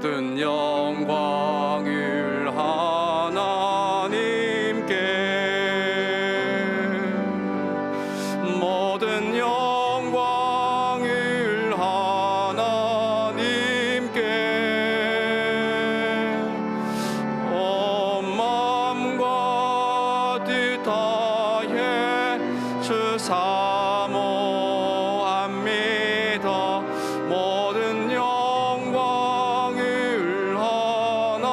모든 영광을 하나님께, 모든 영광을 하나님께, 온 마음과 뜻 다해 주 사모합니다. 모든 영광을 하나님께.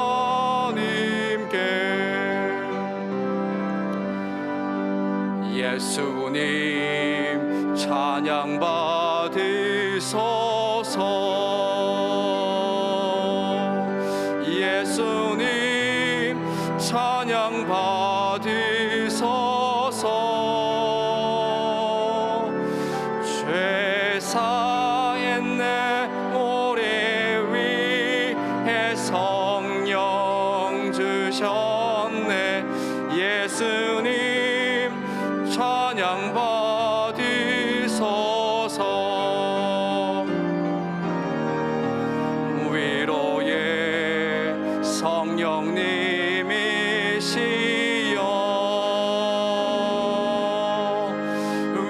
예수님 찬양 받으소서. 예수님 찬양 받으소서. 죄 사했네 우리 위해 성령 주셨네. 예수님 찬양 받으소서. 위로의 성령님이시여,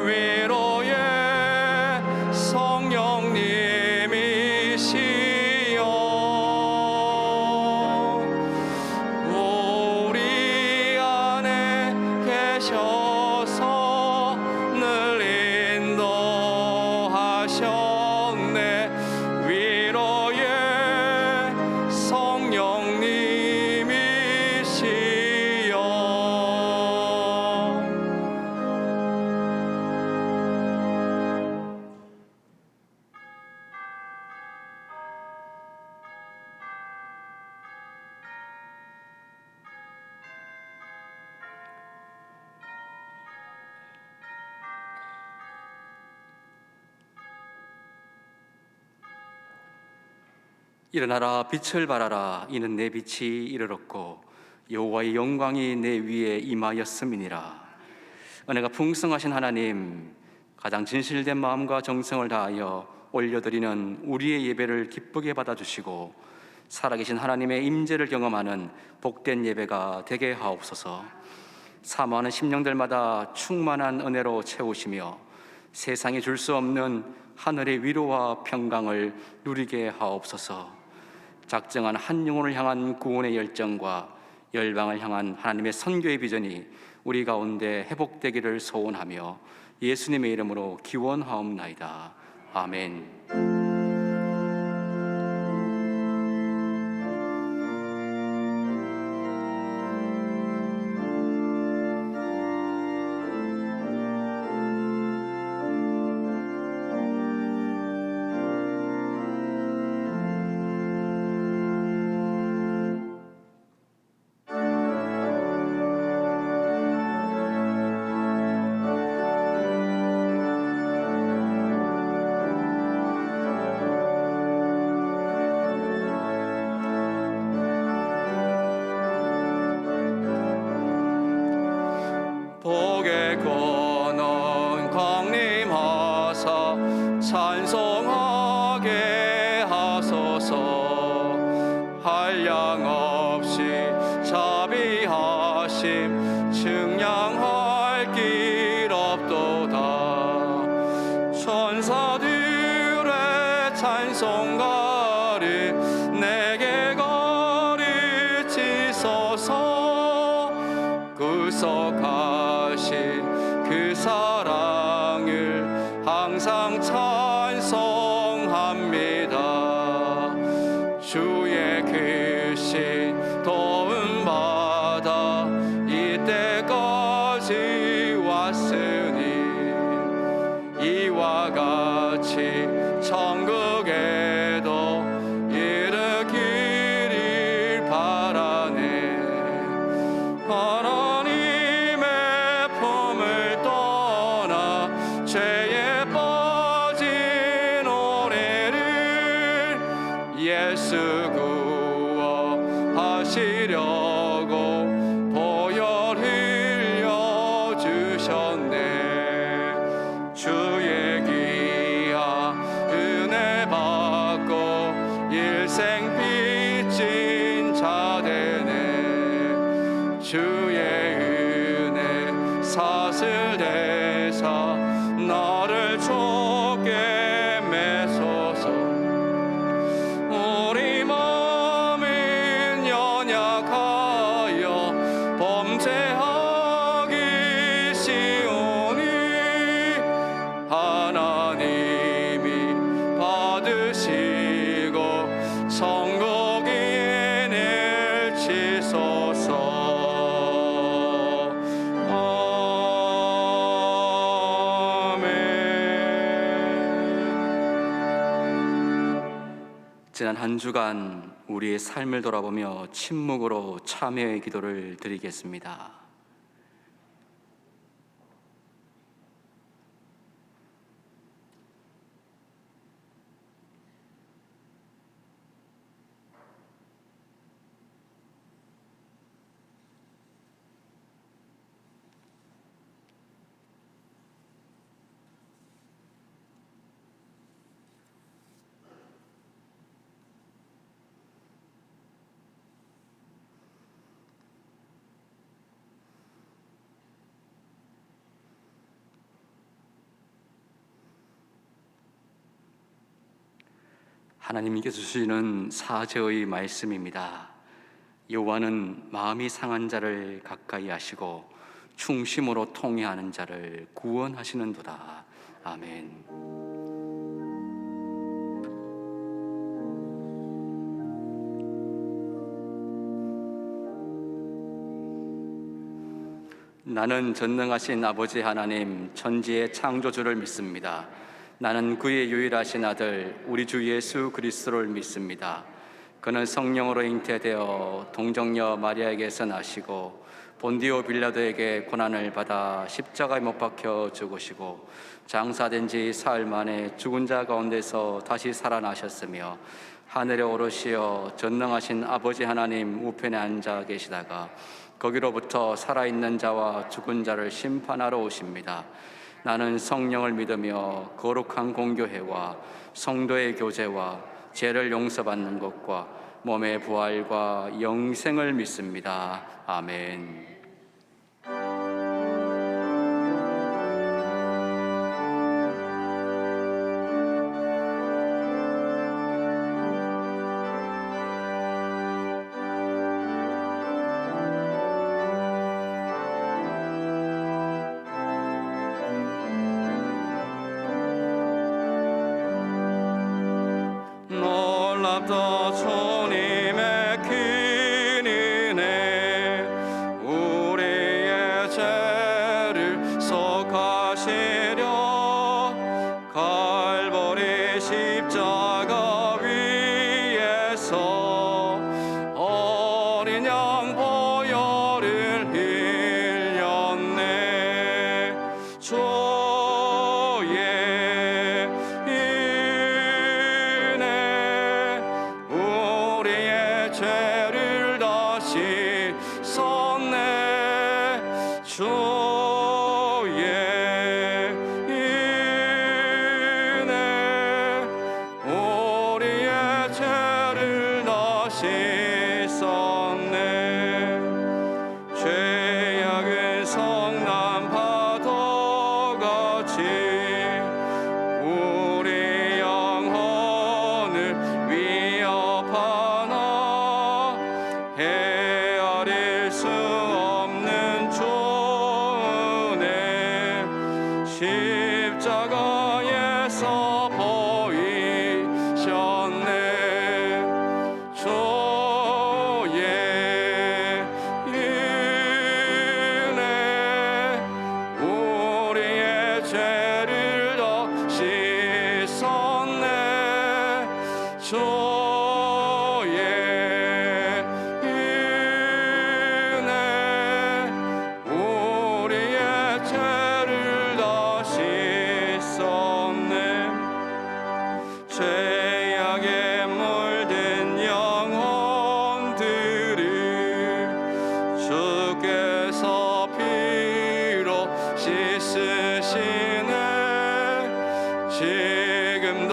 위로의 성령님이시여, 우리 안에 계셔서 늘 인도하셨네. 위로의 성령님이시여. 일어나라, 빛을 발하라. 이는 내 빛이 이르렀고 여호와의 영광이 내 위에 임하였음이니라. 은혜가 풍성하신 하나님, 가장 진실된 마음과 정성을 다하여 올려드리는 우리의 예배를 기쁘게 받아주시고 살아계신 하나님의 임재를 경험하는 복된 예배가 되게 하옵소서. 사모하는 심령들마다 충만한 은혜로 채우시며 세상에 줄 수 없는 하늘의 위로와 평강을 누리게 하옵소서. 작정한 한 영혼을 향한 구원의 열정과 열방을 향한 하나님의 선교의 비전이 우리 가운데 회복되기를 소원하며 예수님의 이름으로 기원하옵나이다. 아멘. 복의 근원 강림하사 찬송하게 하소서. 한량 없이 자비하심 측량할 길 없도다. 천사들의 찬송가를 내게 가르치소서. 구속하신 그 사랑을 항상 찬송합니다. 주의 크신 도움 받아 이때까지 왔으니 이와 같이 천국에도 이르기를 바라네. 하나님의 품을 떠나 죄에 빠진 우리를 예수 구원하시려고 보혈 흘려 사슬 대사 나를 좁게 매소서. 우리 마음은 연약하여 범죄하기 쉬우니 하나님이 받으시고 성국에 내치소서. 지난 한 주간 우리의 삶을 돌아보며 침묵으로 참회의 기도를 드리겠습니다. 하나님께 주시는 사제의 말씀입니다. 여호와는 마음이 상한 자를 가까이 하시고 충심으로 통회하는 자를 구원하시는도다. 아멘. 나는 전능하신 아버지 하나님, 천지의 창조주를 믿습니다. 나는 그의 유일하신 아들 우리 주 예수 그리스도를 믿습니다. 그는 성령으로 잉태되어 동정녀 마리아에게서 나시고 본디오 빌라도에게 고난을 받아 십자가에 못 박혀 죽으시고 장사된 지 사흘 만에 죽은 자 가운데서 다시 살아나셨으며 하늘에 오르시어 전능하신 아버지 하나님 우편에 앉아 계시다가 거기로부터 살아있는 자와 죽은 자를 심판하러 오십니다. 나는 성령을 믿으며 거룩한 공교회와 성도의 교제와 죄를 용서받는 것과 몸의 부활과 영생을 믿습니다. 아멘. 놀랍다 주님의 큰 은혜, 우리의 죄를 속하시려 갈보리 십자가 위에서 어린 양 보혈을 흘렸네. 죄를 다시 썼네. 주의 은혜 우리의 죄를 다시 썼네. 죄악은 성난 파도같이 우리 영혼을 위협하나 헤아릴 수 없는 주의 십자가에서 보이셨네. 주의 은혜 우리의 죄를 다 씻었네. 주의 우리의 죄를 다 씻었네. 죄악에 물든 영혼들을 주께서 피로 씻으시네. 지금도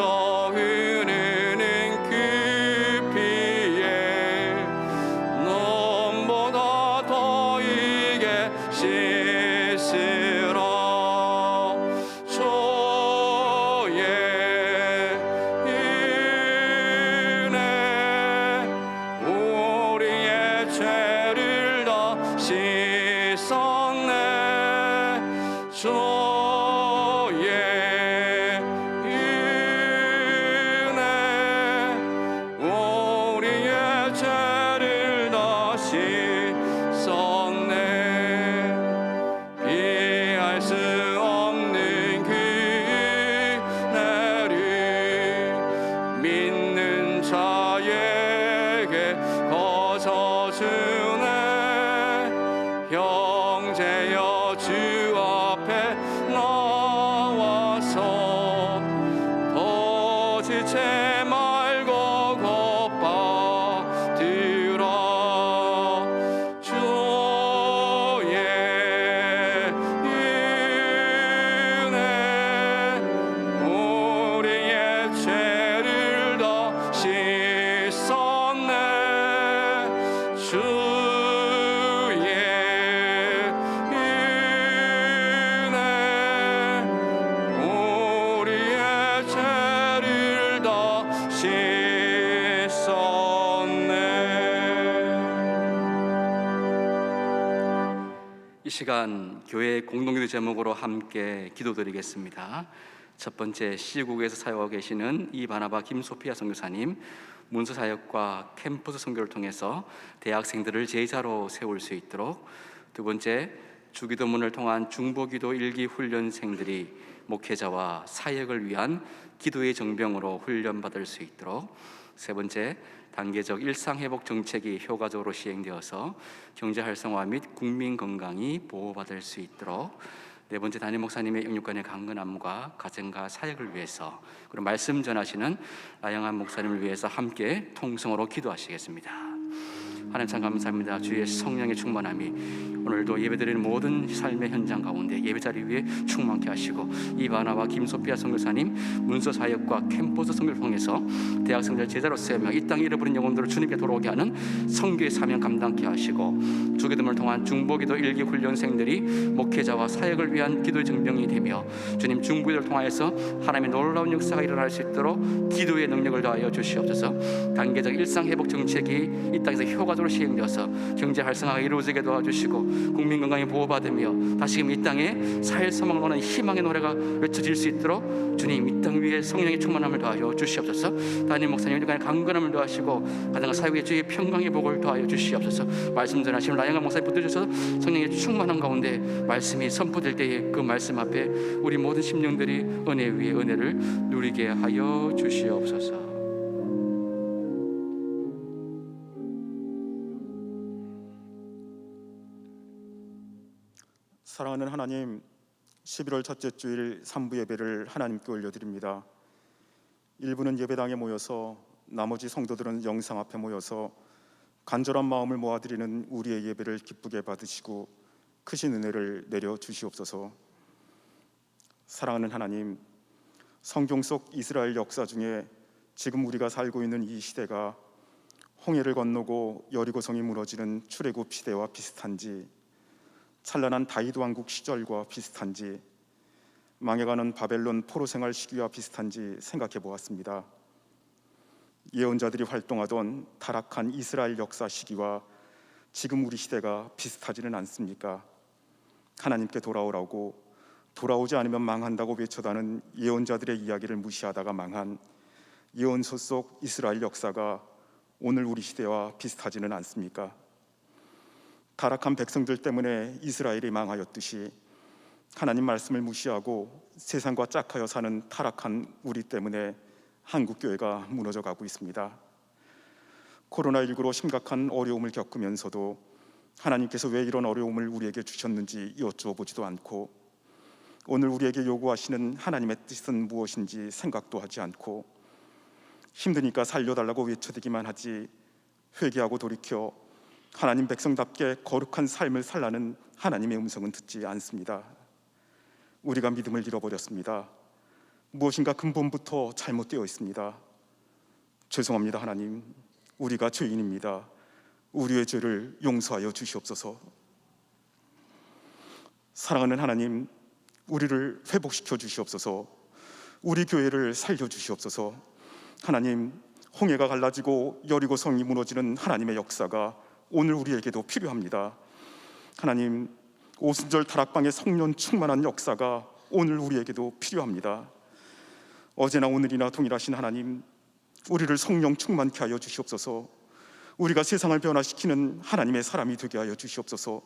흐르는 그 피에 눈보다 더 이게 씻으시네. 주의 은혜 우리의 죄를 다 씻었네. 피할 수 없는 그 은혜를 믿는 자에게 거저주네. 형제여 주 앞에 나와서 더 지체 말고 곧받으라. 주의 은혜 우리의 죄를 다 씻었네. 주의 은혜 우리의 죄를 다 씻었네. 이 시간 교회 공동기도 제목으로 함께 기도드리겠습니다. 첫 번째, 시국에서 사역하고 계시는 이바나바 김소피아 선교사님, 문서 사역과 캠퍼스 선교를 통해서 대학생들을 제자로 세울 수 있도록. 두 번째, 주기도문을 통한 중보기도 1기 훈련생들이 목회자와 사역을 위한 기도의 정병으로 훈련받을 수 있도록. 세 번째, 단계적 일상회복 정책이 효과적으로 시행되어서 경제 활성화 및 국민 건강이 보호받을 수 있도록. 네 번째, 담임 목사님의 영육간의 강건함과 가정과 사역을 위해서, 그리고 말씀 전하시는 나영한 목사님을 위해서 함께 통성으로 기도하시겠습니다. 하나님 참 감사합니다. 주의 성령의 충만함이 오늘도 예배드리는 모든 삶의 현장 가운데 예배자리 위에 충만케 하시고, 이바나와 김소피아 선교사님 문서 사역과 캠퍼스 선교를 통해서 대학생들 제자로 세우며 이 땅에 잃어버린 영혼들을 주님께 돌아오게 하는 선교의 사명 감당케 하시고, 주기도문을 통한 중보기도 1기 훈련생들이 목회자와 사역을 위한 기도의 정병이 되며 주님 중보기도를 통하여서 하나님의 놀라운 역사가 일어날 수 있도록 기도의 능력을 더하여 주시옵소서. 단계적 일상회복 정책이 이 땅에서 효과적으로 시행되어서 경제 활성화가 이루어지게 도와주시고 국민 건강이 보호받으며 다시금 이 땅에 사회소망을 원하는 희망의 노래가 외쳐질 수 있도록 주님 이 땅 위에 성령의 충만함을 더하여 주시옵소서. 담임 목사님 간의 강건함을 더하시고 가정과 사회의 주의 평강의 복을 더하여 주시옵소서. 말씀 전하시는 라영한 목사님 붙드셔서 성령의 충만함 가운데 말씀이 선포될 때에 그 말씀 앞에 우리 모든 심령들이 은혜 위에 은혜를 누리게 하여 주시옵소서. 사랑하는 하나님, 11월 첫째 주일 3부 예배를 하나님께 올려드립니다. 일부는 예배당에 모여서 나머지 성도들은 영상 앞에 모여서 간절한 마음을 모아드리는 우리의 예배를 기쁘게 받으시고 크신 은혜를 내려 주시옵소서. 사랑하는 하나님, 성경 속 이스라엘 역사 중에 지금 우리가 살고 있는 이 시대가 홍해를 건너고 여리고성이 무너지는 출애굽 시대와 비슷한지, 찬란한 다윗 왕국 시절과 비슷한지, 망해가는 바벨론 포로 생활 시기와 비슷한지 생각해 보았습니다. 예언자들이 활동하던 타락한 이스라엘 역사 시기와 지금 우리 시대가 비슷하지는 않습니까? 하나님께 돌아오라고, 돌아오지 않으면 망한다고 외쳐다는 예언자들의 이야기를 무시하다가 망한 예언서 속 이스라엘 역사가 오늘 우리 시대와 비슷하지는 않습니까? 타락한 백성들 때문에 이스라엘이 망하였듯이 하나님 말씀을 무시하고 세상과 짝하여 사는 타락한 우리 때문에 한국교회가 무너져 가고 있습니다. 코로나19로 심각한 어려움을 겪으면서도 하나님께서 왜 이런 어려움을 우리에게 주셨는지 여쭈어보지도 않고, 오늘 우리에게 요구하시는 하나님의 뜻은 무엇인지 생각도 하지 않고, 힘드니까 살려달라고 외쳐대기만 하지 회개하고 돌이켜 하나님 백성답게 거룩한 삶을 살라는 하나님의 음성은 듣지 않습니다. 우리가 믿음을 잃어버렸습니다. 무엇인가 근본부터 잘못되어 있습니다. 죄송합니다. 하나님, 우리가 죄인입니다. 우리의 죄를 용서하여 주시옵소서. 사랑하는 하나님, 우리를 회복시켜 주시옵소서. 우리 교회를 살려 주시옵소서. 하나님, 홍해가 갈라지고 여리고성이 무너지는 하나님의 역사가 오늘 우리에게도 필요합니다. 하나님, 오순절 다락방의 성령 충만한 역사가 오늘 우리에게도 필요합니다. 어제나 오늘이나 동일하신 하나님, 우리를 성령 충만케 하여 주시옵소서. 우리가 세상을 변화시키는 하나님의 사람이 되게 하여 주시옵소서.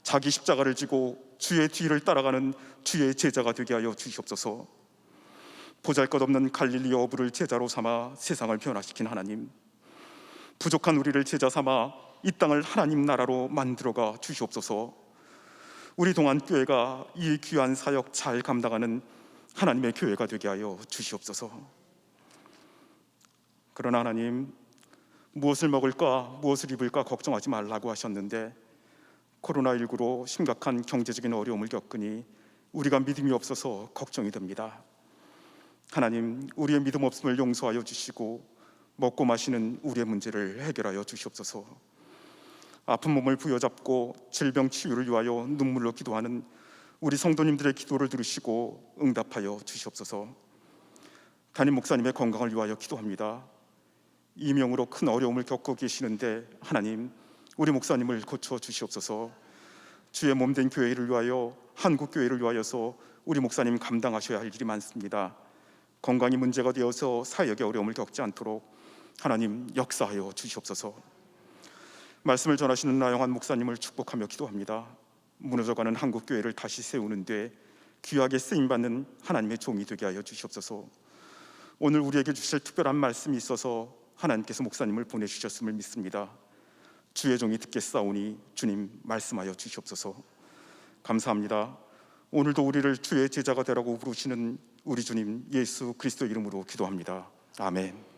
자기 십자가를 지고 주의 뒤를 따라가는 주의 제자가 되게 하여 주시옵소서. 보잘것없는 갈릴리 어부를 제자로 삼아 세상을 변화시킨 하나님, 부족한 우리를 제자 삼아 이 땅을 하나님 나라로 만들어가 주시옵소서. 우리 동안교회가 이 귀한 사역 잘 감당하는 하나님의 교회가 되게 하여 주시옵소서. 그러나 하나님, 무엇을 먹을까 무엇을 입을까 걱정하지 말라고 하셨는데 코로나19로 심각한 경제적인 어려움을 겪으니 우리가 믿음이 없어서 걱정이 됩니다. 하나님, 우리의 믿음 없음을 용서하여 주시고 먹고 마시는 우리의 문제를 해결하여 주시옵소서. 아픈 몸을 부여잡고 질병 치유를 위하여 눈물로 기도하는 우리 성도님들의 기도를 들으시고 응답하여 주시옵소서. 담임 목사님의 건강을 위하여 기도합니다. 이명으로 큰 어려움을 겪고 계시는데 하나님, 우리 목사님을 고쳐 주시옵소서. 주의 몸된 교회를 위하여, 한국 교회를 위하여서 우리 목사님 감당하셔야 할 일이 많습니다. 건강이 문제가 되어서 사역에 어려움을 겪지 않도록 하나님 역사하여 주시옵소서. 말씀을 전하시는 나영환 목사님을 축복하며 기도합니다. 무너져가는 한국 교회를 다시 세우는 데 귀하게 쓰임받는 하나님의 종이 되게 하여 주시옵소서. 오늘 우리에게 주실 특별한 말씀이 있어서 하나님께서 목사님을 보내주셨음을 믿습니다. 주의 종이 듣겠사오니 주님 말씀하여 주시옵소서. 감사합니다. 오늘도 우리를 주의 제자가 되라고 부르시는 우리 주님 예수 그리스도 이름으로 기도합니다. 아멘.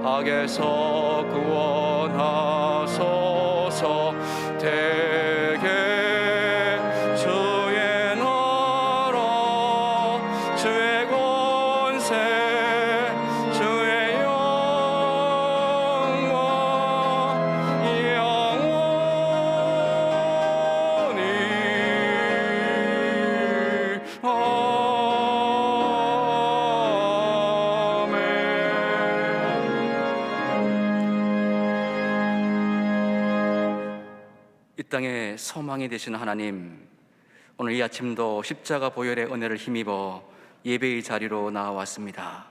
악에서 구원하소서. 대개 주의 나라 주의 권세 주의 영광 영원히 이 땅의 소망이 되시는 하나님, 오늘 이 아침도 십자가 보혈의 은혜를 힘입어 예배의 자리로 나와왔습니다.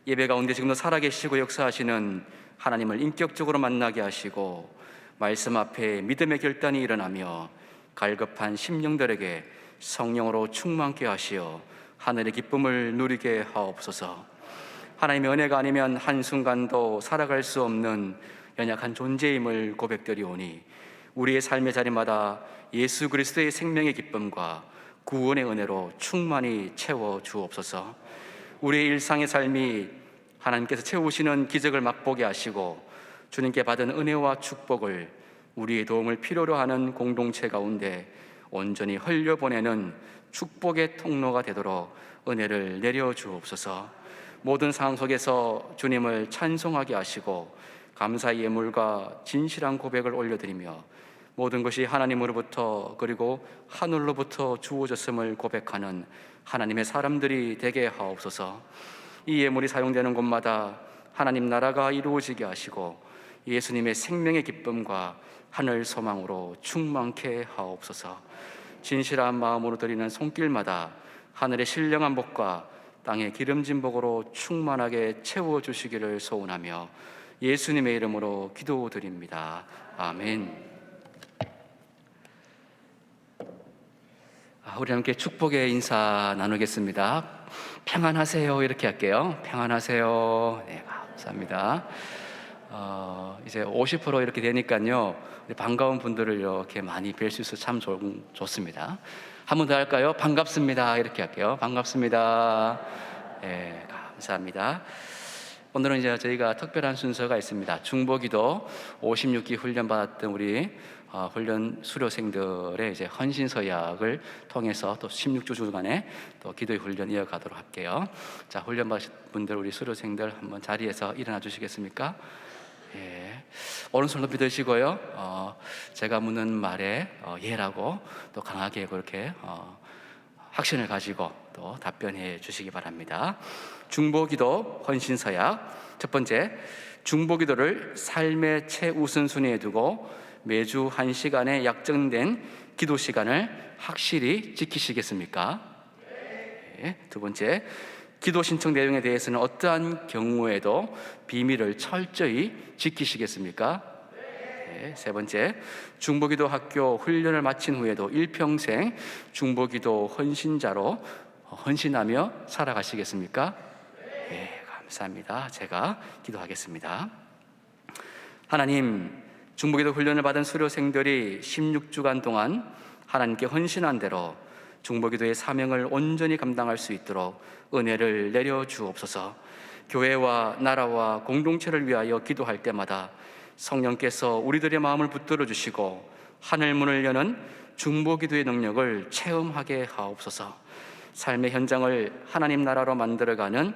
예배 가운데 지금도 살아계시고 역사하시는 하나님을 인격적으로 만나게 하시고 말씀 앞에 믿음의 결단이 일어나며 갈급한 심령들에게 성령으로 충만케 하시어 하늘의 기쁨을 누리게 하옵소서. 하나님의 은혜가 아니면 한순간도 살아갈 수 없는 연약한 존재임을 고백드리오니 우리의 삶의 자리마다 예수 그리스도의 생명의 기쁨과 구원의 은혜로 충만히 채워 주옵소서. 우리의 일상의 삶이 하나님께서 채우시는 기적을 맛보게 하시고 주님께 받은 은혜와 축복을 우리의 도움을 필요로 하는 공동체 가운데 온전히 흘려보내는 축복의 통로가 되도록 은혜를 내려 주옵소서. 모든 상황 속에서 주님을 찬송하게 하시고 감사의 예물과 진실한 고백을 올려드리며 모든 것이 하나님으로부터 그리고 하늘로부터 주어졌음을 고백하는 하나님의 사람들이 되게 하옵소서. 이 예물이 사용되는 곳마다 하나님 나라가 이루어지게 하시고 예수님의 생명의 기쁨과 하늘 소망으로 충만케 하옵소서. 진실한 마음으로 드리는 손길마다 하늘의 신령한 복과 땅의 기름진 복으로 충만하게 채워주시기를 소원하며 예수님의 이름으로 기도드립니다. 아멘. 우리 함께 축복의 인사 나누겠습니다. 평안하세요 이렇게 할게요. 평안하세요. 네, 감사합니다. 이제 50% 이렇게 되니까요, 반가운 분들을 이렇게 많이 뵐 수 있어서 참 좋습니다. 한 번 더 할까요? 반갑습니다 이렇게 할게요. 반갑습니다. 네, 감사합니다. 오늘은 이제 저희가 특별한 순서가 있습니다. 중보기도 56기 훈련 받았던 우리 훈련 수료생들의 이제 헌신 서약을 통해서 또 16주 주간의 또 기도의 훈련 이어가도록 할게요. 자, 훈련 받으신 분들, 우리 수료생들 한번 자리에서 일어나 주시겠습니까? 예. 오른손 높이 드시고요. 제가 묻는 말에 예라고 또 강하게 그렇게 확신을 가지고 또 답변해 주시기 바랍니다. 중보기도 헌신서약. 첫 번째, 중보기도를 삶의 최우선순위에 두고 매주 1시간의 약정된 기도 시간을 확실히 지키시겠습니까? 네. 두 번째, 기도 신청 내용에 대해서는 어떠한 경우에도 비밀을 철저히 지키시겠습니까? 네. 세 번째, 중보기도 학교 훈련을 마친 후에도 일평생 중보기도 헌신자로 헌신하며 살아가시겠습니까? 네, 감사합니다. 제가 기도하겠습니다. 하나님, 중보기도 훈련을 받은 수료생들이 16주간 동안 하나님께 헌신한 대로 중보기도의 사명을 온전히 감당할 수 있도록 은혜를 내려주옵소서. 교회와 나라와 공동체를 위하여 기도할 때마다 성령께서 우리들의 마음을 붙들어 주시고 하늘문을 여는 중보기도의 능력을 체험하게 하옵소서. 삶의 현장을 하나님 나라로 만들어가는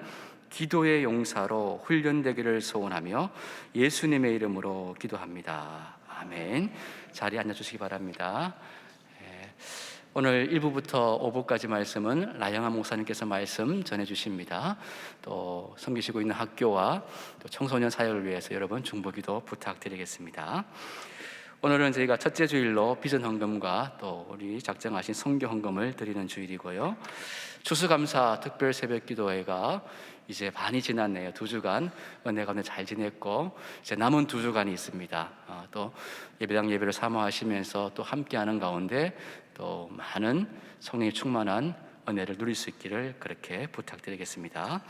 기도의 용사로 훈련되기를 소원하며 예수님의 이름으로 기도합니다. 아멘. 자리에 앉아주시기 바랍니다. 오늘 1부부터 5부까지 말씀은 라영한 목사님께서 말씀 전해주십니다. 또 섬기시고 있는 학교와 또 청소년 사역을 위해서 여러분 중보기도 부탁드리겠습니다. 오늘은 저희가 첫째 주일로 비전 헌금과 또 우리 작정하신 선교 헌금을 드리는 주일이고요. 추수감사 특별 새벽 기도회가 이제 반이 지났네요. 2주간 은혜 가운데 잘 지냈고 이제 남은 2주간이 있습니다. 또 예배당 예배를 사모하시면서 또 함께하는 가운데 또 많은 성령이 충만한 은혜를 누릴 수 있기를 그렇게 부탁드리겠습니다.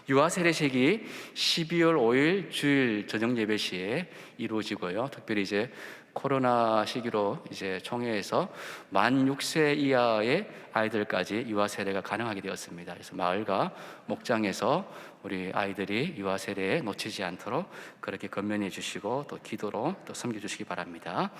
유아 세례식이 12월 5일 주일 저녁 예배 시에 이루어지고요. 특별히 이제 코로나 시기로 이제 총회에서 만 6세 이하의 아이들까지 유아 세례가 가능하게 되었습니다. 그래서 마을과 목장에서 우리 아이들이 유아 세례에 놓치지 않도록 그렇게 건면해 주시고 또 기도로 또 섬겨 주시기 바랍니다.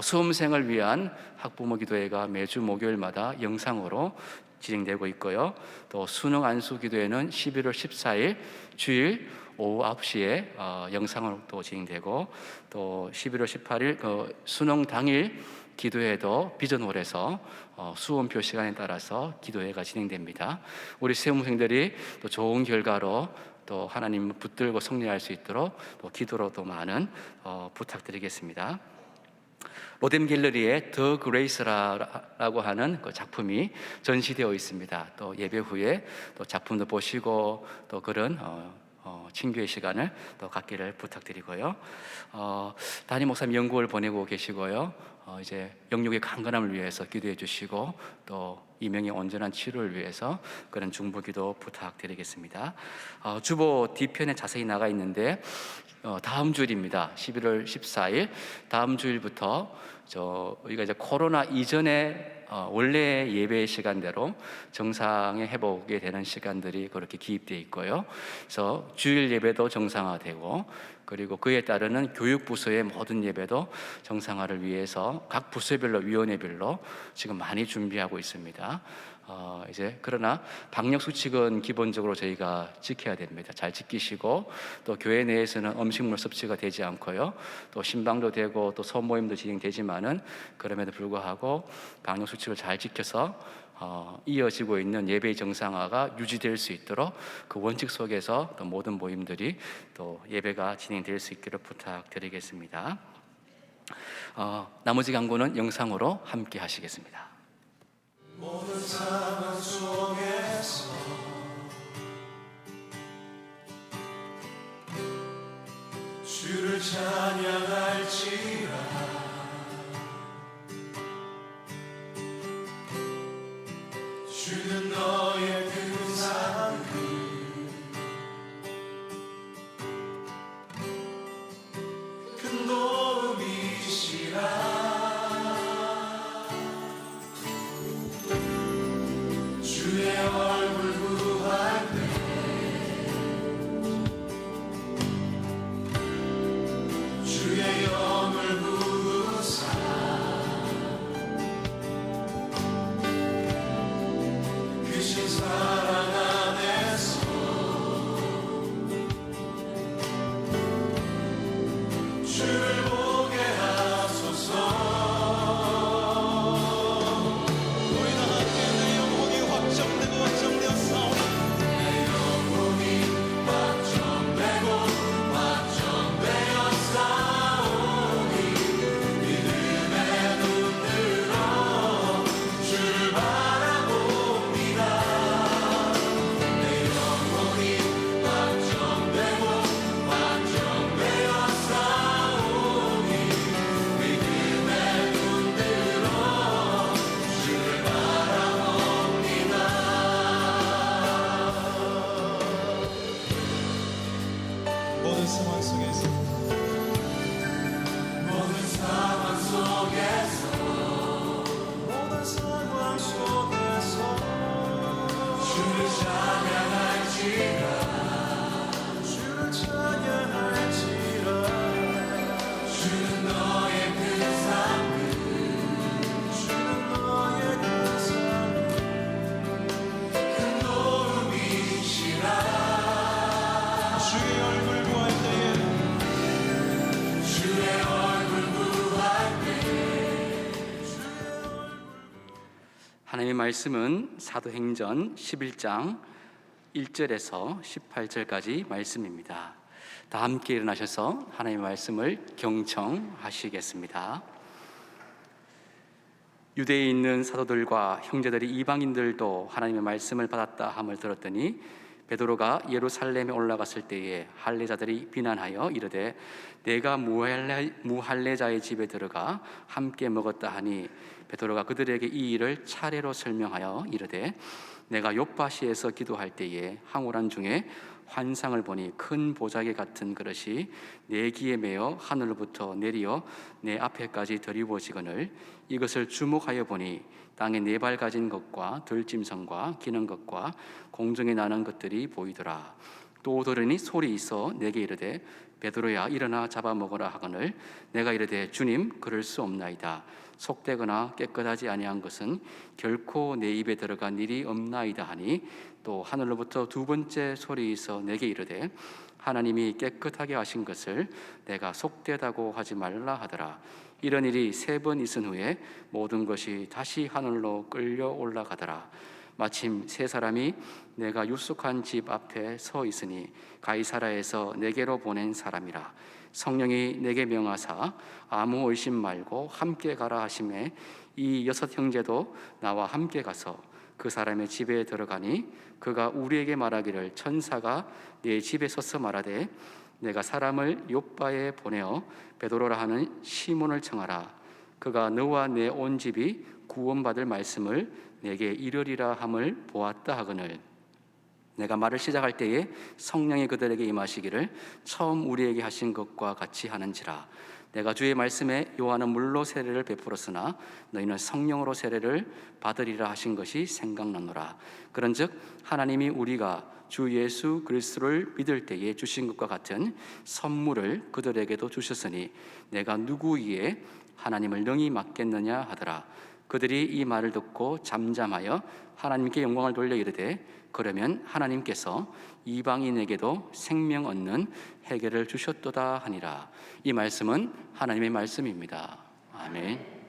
수험생을 위한 학부모 기도회가 매주 목요일마다 영상으로 진행되고 있고요. 또 수능 안수 기도회는 11월 14일 주일 오후 9시에 영상으로 또 진행되고 또 11월 18일 수능 당일 기도회도 비전홀에서 수험표 시간에 따라서 기도회가 진행됩니다. 우리 시험생들이 또 좋은 결과로 또 하나님을 붙들고 승리할 수 있도록 또 기도로 또 많은 부탁드리겠습니다. 로뎀 갤러리의 더 그레이스라고 하는 그 작품이 전시되어 있습니다. 또 예배 후에 또 작품도 보시고 또 그런 친교의 시간을 또 갖기를 부탁드리고요. 담임 목사님 연구를 보내고 계시고요. 이제 영육의 강건함을 위해서 기도해 주시고 또 이명의 온전한 치료를 위해서 그런 중보기도 부탁드리겠습니다. 주보 뒤편에 자세히 나가 있는데 다음 주일입니다. 11월 14일 다음 주일부터 우리가 이제 코로나 이전에 원래 예배 시간대로 정상에 회복이 되는 시간들이 그렇게 기입되어 있고요. 그래서 주일 예배도 정상화되고 그리고 그에 따르는 교육부서의 모든 예배도 정상화를 위해서 각 부서별로 위원회별로 지금 많이 준비하고 있습니다. 이제 그러나 방역 수칙은 기본적으로 저희가 지켜야 됩니다. 잘 지키시고 또 교회 내에서는 음식물 섭취가 되지 않고요. 또 신방도 되고 또 소모임도 진행되지만은 그럼에도 불구하고 방역 수칙을 잘 지켜서 이어지고 있는 예배의 정상화가 유지될 수 있도록 그 원칙 속에서 또 모든 모임들이 또 예배가 진행될 수 있기를 부탁드리겠습니다. 나머지 강구는 영상으로 함께 하시겠습니다. 모든 상황 속에서 주를 찬양할지라 주는 너의 그 삶을 큰 도움이시라 주의 얼굴 구할 때 주의 영을 부으사 크신 사랑 안에서 주를 보게 하소서. 우리 다 함께 내 영혼이 확정되고 확정되었사오니 내 영혼이 확정되고 확정되었사오니 믿음의 눈 들어 주를 바라봅니다. 내 영혼이 확정되고 확정되었사오니 믿음의 눈 들어 주를 바라봅니다. 모든 상황 속에서 모든 상황 속에서 모든 상황 속에서 주를 찬양할지라 주를 찬양할지라 주는 너의 그 삶을 주는 너의 그 삶을 큰 도움이시라 주의 얼굴 구할 때에 주의 얼굴 구할 때 하나님의 말씀은 사도행전 11장 1절에서 18절까지 말씀입니다. 다 함께 일어나셔서 하나님의 말씀을 경청하시겠습니다. 유대에 있는 사도들과 형제들이 이방인들도 하나님의 말씀을 받았다 함을 들었더니 베드로가 예루살렘에 올라갔을 때에 할례자들이 비난하여 이르되 내가 무할례자의 집에 들어가 함께 먹었다 하니 베드로가 그들에게 이 일을 차례로 설명하여 이르되 내가 욥바시에서 기도할 때에 황홀한 중에 환상을 보니 큰 보자기 같은 그릇이 내 귀에 매어 하늘로부터 내리어 내 앞에까지 들이부어지거늘 이것을 주목하여 보니 땅에 네 발 가진 것과 들짐승과 기는 것과 공중에 나는 것들이 보이더라. 또 들으니 소리 있어 내게 이르되 베드로야 일어나 잡아먹으라 하거늘 내가 이르되 주님 그럴 수 없나이다. 속되거나 깨끗하지 아니한 것은 결코 내 입에 들어간 일이 없나이다 하니 또 하늘로부터 두 번째 소리 있어 내게 이르되 하나님이 깨끗하게 하신 것을 내가 속되다고 하지 말라 하더라. 이런 일이 세 번 있은 후에 모든 것이 다시 하늘로 끌려 올라가더라. 마침 세 사람이 내가 유숙한 집 앞에 서 있으니 가이사라에서 내게로 보낸 사람이라. 성령이 내게 명하사 아무 의심 말고 함께 가라 하심에 이 여섯 형제도 나와 함께 가서 그 사람의 집에 들어가니 그가 우리에게 말하기를 천사가 내 집에 서서 말하되 내가 사람을 욥바에 보내어 베드로라 하는 시몬을 청하라. 그가 너와 내 온 집이 구원받을 말씀을 내게 이르리라 함을 보았다 하거늘 내가 말을 시작할 때에 성령이 그들에게 임하시기를 처음 우리에게 하신 것과 같이 하는지라. 내가 주의 말씀에 요한은 물로 세례를 베풀었으나 너희는 성령으로 세례를 받으리라 하신 것이 생각나노라. 그런즉 하나님이 우리가 주 예수 그리스도를 믿을 때에 주신 것과 같은 선물을 그들에게도 주셨으니 내가 누구이에 하나님을 능히 맡겠느냐 하더라. 그들이 이 말을 듣고 잠잠하여 하나님께 영광을 돌려 이르되 그러면 하나님께서 이방인에게도 생명 얻는 해결을 주셨도다 하니라. 이 말씀은 하나님의 말씀입니다. 아멘.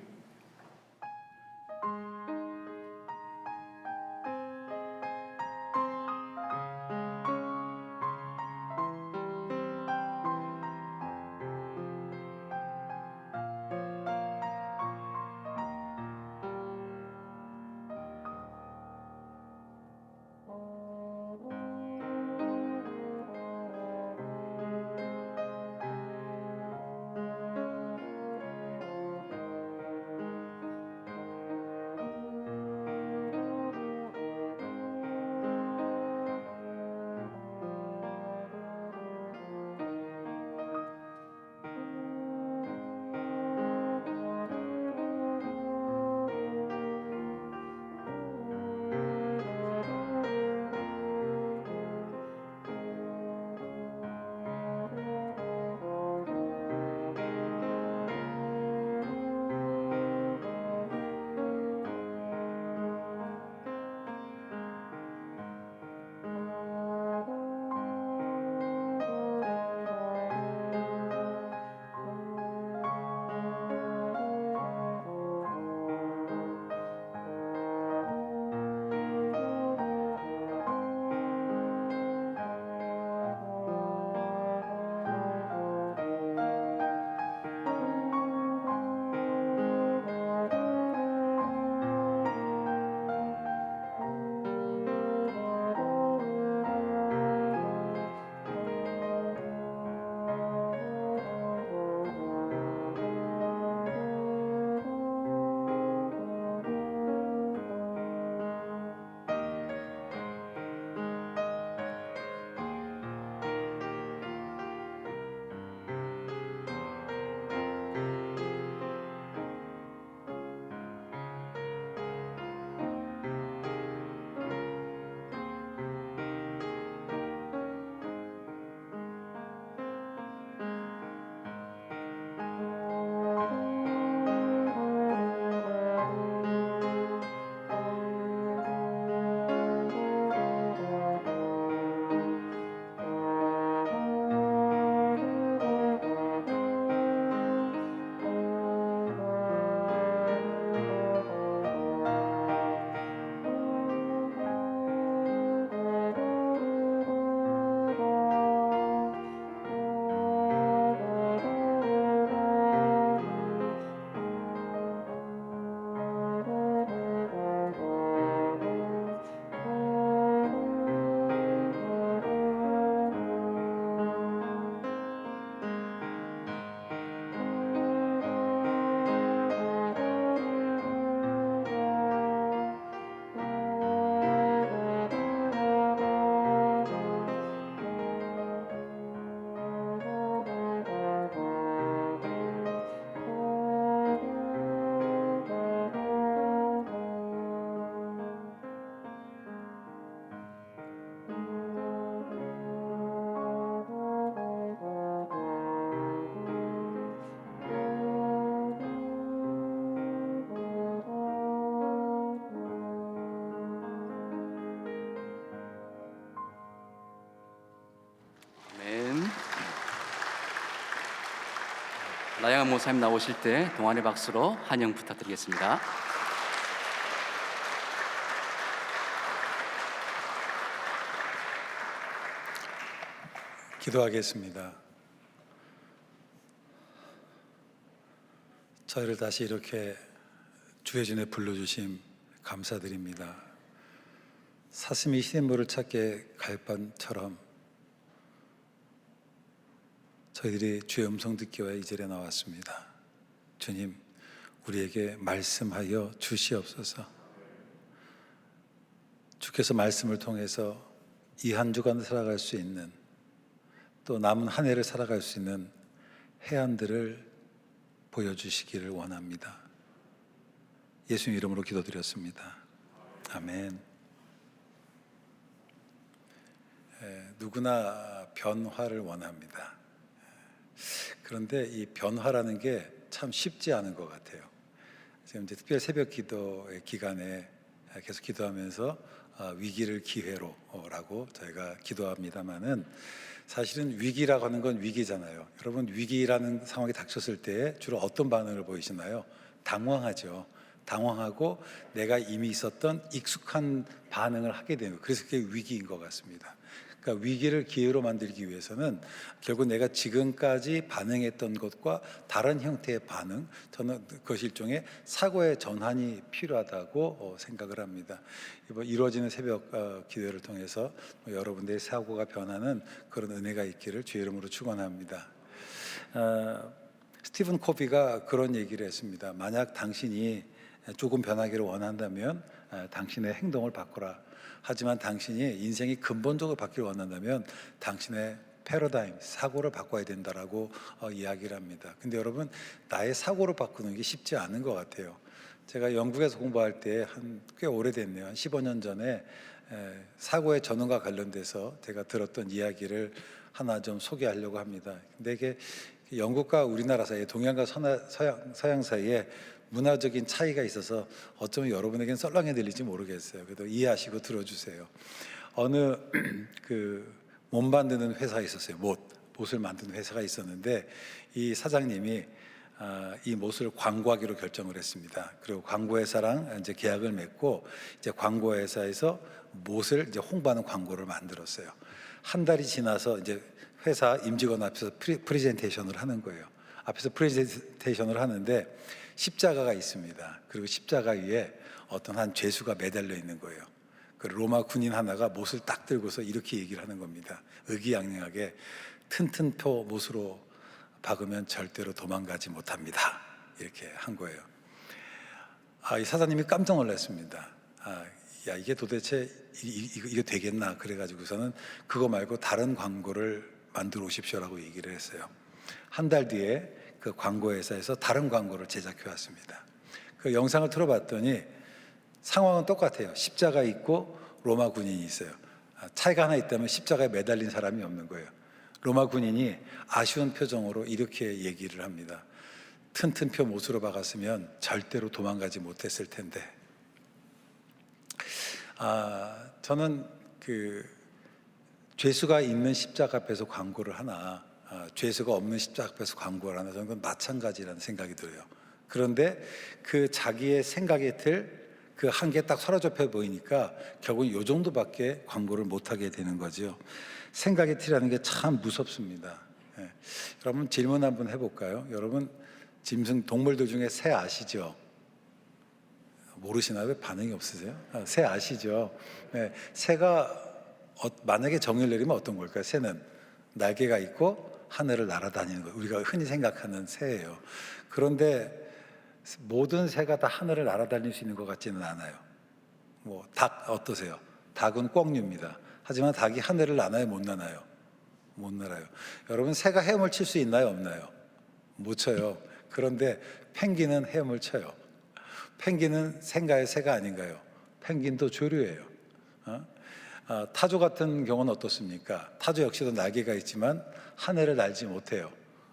나영한 목사님 나오실 때 동안의 박수로 환영 부탁드리겠습니다. 기도하겠습니다. 저희를 다시 이렇게 주의 전에 불러주심 감사드립니다. 사슴이 시냇물을 찾게 갈 밤처럼 저희들이 주의 음성 듣기 위해 이 자리에 나왔습니다. 주님, 우리에게 말씀하여 주시옵소서. 주께서 말씀을 통해서 이 한 주간 살아갈 수 있는, 또 남은 한 해를 살아갈 수 있는 해안들을 보여주시기를 원합니다. 예수님 이름으로 기도드렸습니다. 아멘. 누구나 변화를 원합니다. 그런데 이 변화라는 게 참 쉽지 않은 것 같아요. 지금 이제 특별 새벽 기도의 기간에 계속 기도하면서 위기를 기회로라고 저희가 기도합니다만은, 사실은 위기라고 하는 건 위기잖아요. 여러분, 위기라는 상황이 닥쳤을 때 주로 어떤 반응을 보이시나요? 당황하죠. 당황하고 내가 이미 있었던 익숙한 반응을 하게 되는 거예요. 그래서 그게 위기인 것 같습니다. 그러니까 위기를 기회로 만들기 위해서는 결국 내가 지금까지 반응했던 것과 다른 형태의 반응, 저는 그것이 일종의 사고의 전환이 필요하다고 생각을 합니다. 이번 이루어지는 새벽 기도를 통해서 여러분들의 사고가 변하는 그런 은혜가 있기를 주의 이름으로 축원합니다. 스티븐 코비가 그런 얘기를 했습니다. 만약 당신이 조금 변하기를 원한다면 당신의 행동을 바꾸라. 하지만 당신이 인생이 근본적으로 바뀌기를 원한다면 당신의 패러다임, 사고를 바꿔야 된다라고 이야기를 합니다. 근데 여러분, 나의 사고를 바꾸는 게 쉽지 않은 것 같아요. 제가 영국에서 공부할 때 꽤 오래됐네요. 한 15년 전에 사고의 전환과 관련돼서 제가 들었던 이야기를 하나 좀 소개하려고 합니다. 근데 이게 영국과 우리나라 사이에, 동양과 서양 사이에 문화적인 차이가 있어서 어쩌면 여러분에게는 썰렁해 들릴지 모르겠어요. 그래도 이해하시고 들어주세요. 어느 못 만드는 회사에 있었어요. 못을 만드는 회사가 있었는데, 이 사장님이 이 못을 광고하기로 결정을 했습니다. 그리고 광고회사랑 이제 계약을 맺고, 이제 광고회사에서 못을 이제 홍보하는 광고를 만들었어요. 한 달이 지나서 이제 회사 임직원 앞에서 프레젠테이션을 하는 거예요. 앞에서 프레젠테이션을 하는데 십자가가 있습니다. 그리고 십자가 위에 어떤 한 죄수가 매달려 있는 거예요. 그 로마 군인 하나가 못을 딱 들고서 이렇게 얘기를 하는 겁니다. 의기양양하게, 튼튼표 못으로 박으면 절대로 도망가지 못합니다. 이렇게 한 거예요. 이 사장님이 깜짝 놀랐습니다. 야, 이게 도대체 이거 되겠나? 그래가지고서는 그거 말고 다른 광고를 만들어 오십시오라고 얘기를 했어요. 한 달 뒤에 그 광고회사에서 다른 광고를 제작해 왔습니다. 그 영상을 틀어봤더니 상황은 똑같아요. 십자가 있고 로마 군인이 있어요. 차이가 하나 있다면 십자가에 매달린 사람이 없는 거예요. 로마 군인이 아쉬운 표정으로 이렇게 얘기를 합니다. 튼튼표 못으로 박았으면 절대로 도망가지 못했을 텐데. 저는 죄수가 있는 십자가 앞에서 광고를 하나, 죄수가 없는 십자가 앞에서 광고를 하나, 저는 그건 마찬가지라는 생각이 들어요. 그런데 그 자기의 생각의 틀, 그 한계 딱 사로잡혀 보이니까 결국 이 정도밖에 광고를 못하게 되는 거죠. 생각의 틀이라는 게 참 무섭습니다. 여러분, 질문 한번 해볼까요? 여러분, 짐승 동물들 중에 새 아시죠? 모르시나요? 왜 반응이 없으세요? 새 아시죠? 새가 만약에 정의를 내리면 어떤 걸까요? 새는 날개가 있고 하늘을 날아다니는 거예요. 우리가 흔히 생각하는 새예요. 그런데 모든 새가 다 하늘을 날아다닐 수 있는 것 같지는 않아요. 닭 어떠세요? 닭은 꿩류입니다. 하지만 닭이 하늘을 나나요? 못 나나요? 못 날아요. 여러분, 새가 헤엄을 칠 수 있나요? 없나요? 못 쳐요. 그런데 펭귄은 헤엄을 쳐요. 펭귄은 생가의 새가 아닌가요? 펭귄도 조류예요. 타조 같은 경우는 어떻습니까? 타조 역시도 날개가 있지만 하늘을 날지 못해요.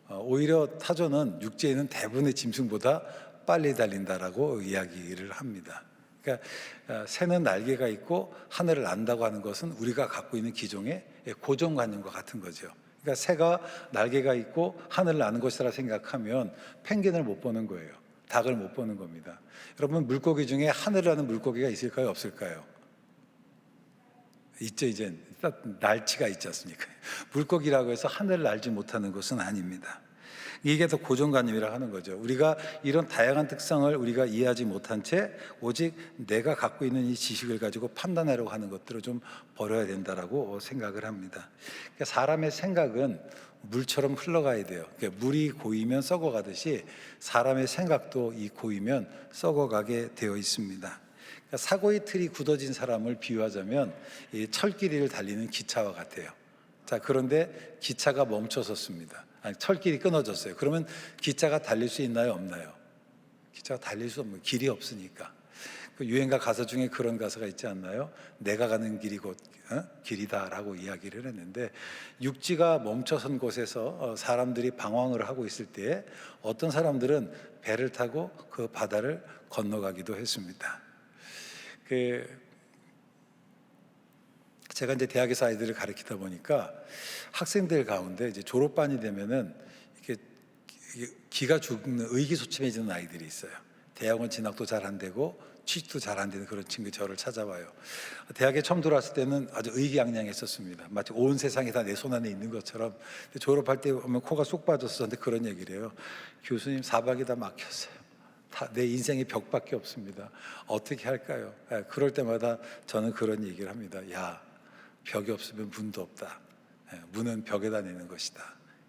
오히려 타조는 육지에 있는 대부분의 짐승보다 빨리 달린다라고 이야기를 합니다. 그러니까 새는 날개가 있고 하늘을 난다고 하는 것은 우리가 갖고 있는 기존의 고정관념과 같은 거죠. 그러니까 새가 날개가 있고 하늘을 나는 것이라 생각하면 펭귄을 못 보는 거예요. 닭을 못 보는 겁니다. 여러분, 물고기 중에 하늘을 나는 물고기가 있을까요? 없을까요? 있죠. 이제 날치가 있지 않습니까? 물고기라고 해서 하늘을 날지 못하는 것은 아닙니다. 이게 더 고정관념이라 하는 거죠. 우리가 이런 다양한 특성을 우리가 이해하지 못한 채 오직 내가 갖고 있는 이 지식을 가지고 판단하려고 하는 것들을 좀 버려야 된다라고 생각을 합니다. 그러니까 사람의 생각은 물처럼 흘러가야 돼요. 그러니까 물이 고이면 썩어가듯이 사람의 생각도 이 고이면 썩어가게 되어 있습니다. 그러니까 사고의 틀이 굳어진 사람을 비유하자면 이 철길이를 달리는 기차와 같아요. 자, 그런데 기차가 멈춰섰습니다. 아니, 철길이 끊어졌어요. 그러면 기차가 달릴 수 있나요? 없나요? 기차가 달릴 수 없는, 길이 없으니까. 그 유행가 가사 중에 그런 가사가 있지 않나요? 내가 가는 길이 곧 길이다라고 이야기를 했는데, 육지가 멈춰선 곳에서 사람들이 방황을 하고 있을 때 어떤 사람들은 배를 타고 그 바다를 건너가기도 했습니다. 제가 이제 대학에서 아이들을 가르치다 보니까 학생들 가운데 이제 졸업반이 되면은 이렇게 기가 죽는 의기소침해지는 아이들이 있어요. 대학원 진학도 잘 안 되고 취직도 잘 안 되는 그런 친구 저를 찾아와요. 대학에 처음 들어왔을 때는 아주 의기양양했었습니다. 마치 온 세상이 다 내 손 안에 있는 것처럼. 졸업할 때 보면 코가 쏙 빠졌었는데 그런 얘기를 해요. 교수님, 사박이 다 막혔어요. 내 인생이 벽밖에 없습니다. 어떻게 할까요? 그럴 때마다 저는 그런 얘기를 합니다. 야, 벽이 없으면 문도 없다. 문은 벽에다 내는 것이다.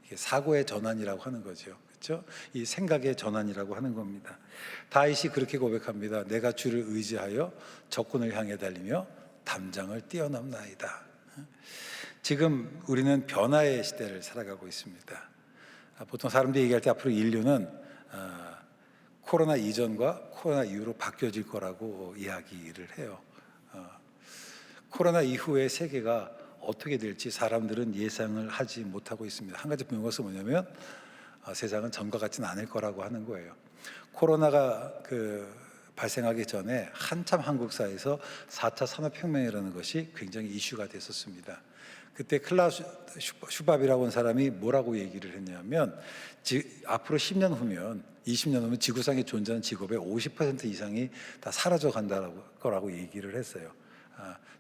이게 사고의 전환이라고 하는 거죠. 그렇죠? 이 생각의 전환이라고 하는 겁니다. 다윗이 그렇게 고백합니다. 내가 주를 의지하여 적군을 향해 달리며 담장을 뛰어넘나이다. 지금 우리는 변화의 시대를 살아가고 있습니다. 보통 사람들이 얘기할 때 앞으로 인류는 코로나 이전과 코로나 이후로 바뀌어질 거라고 이야기를 해요. 코로나 이후의 세계가 어떻게 될지 사람들은 예상을 하지 못하고 있습니다. 한 가지 분명한 것은 뭐냐면 세상은 전과 같지는 않을 거라고 하는 거예요. 코로나가 발생하기 전에 한참 한국사에서 4차 산업혁명이라는 것이 굉장히 이슈가 됐었습니다. 그때 클라우스 슈밥이라고 하는 사람이 뭐라고 얘기를 했냐면 앞으로 10년 후면 20년 후면 지구상에 존재하는 직업의 50% 이상이 다 사라져 간다라고 거라고 얘기를 했어요.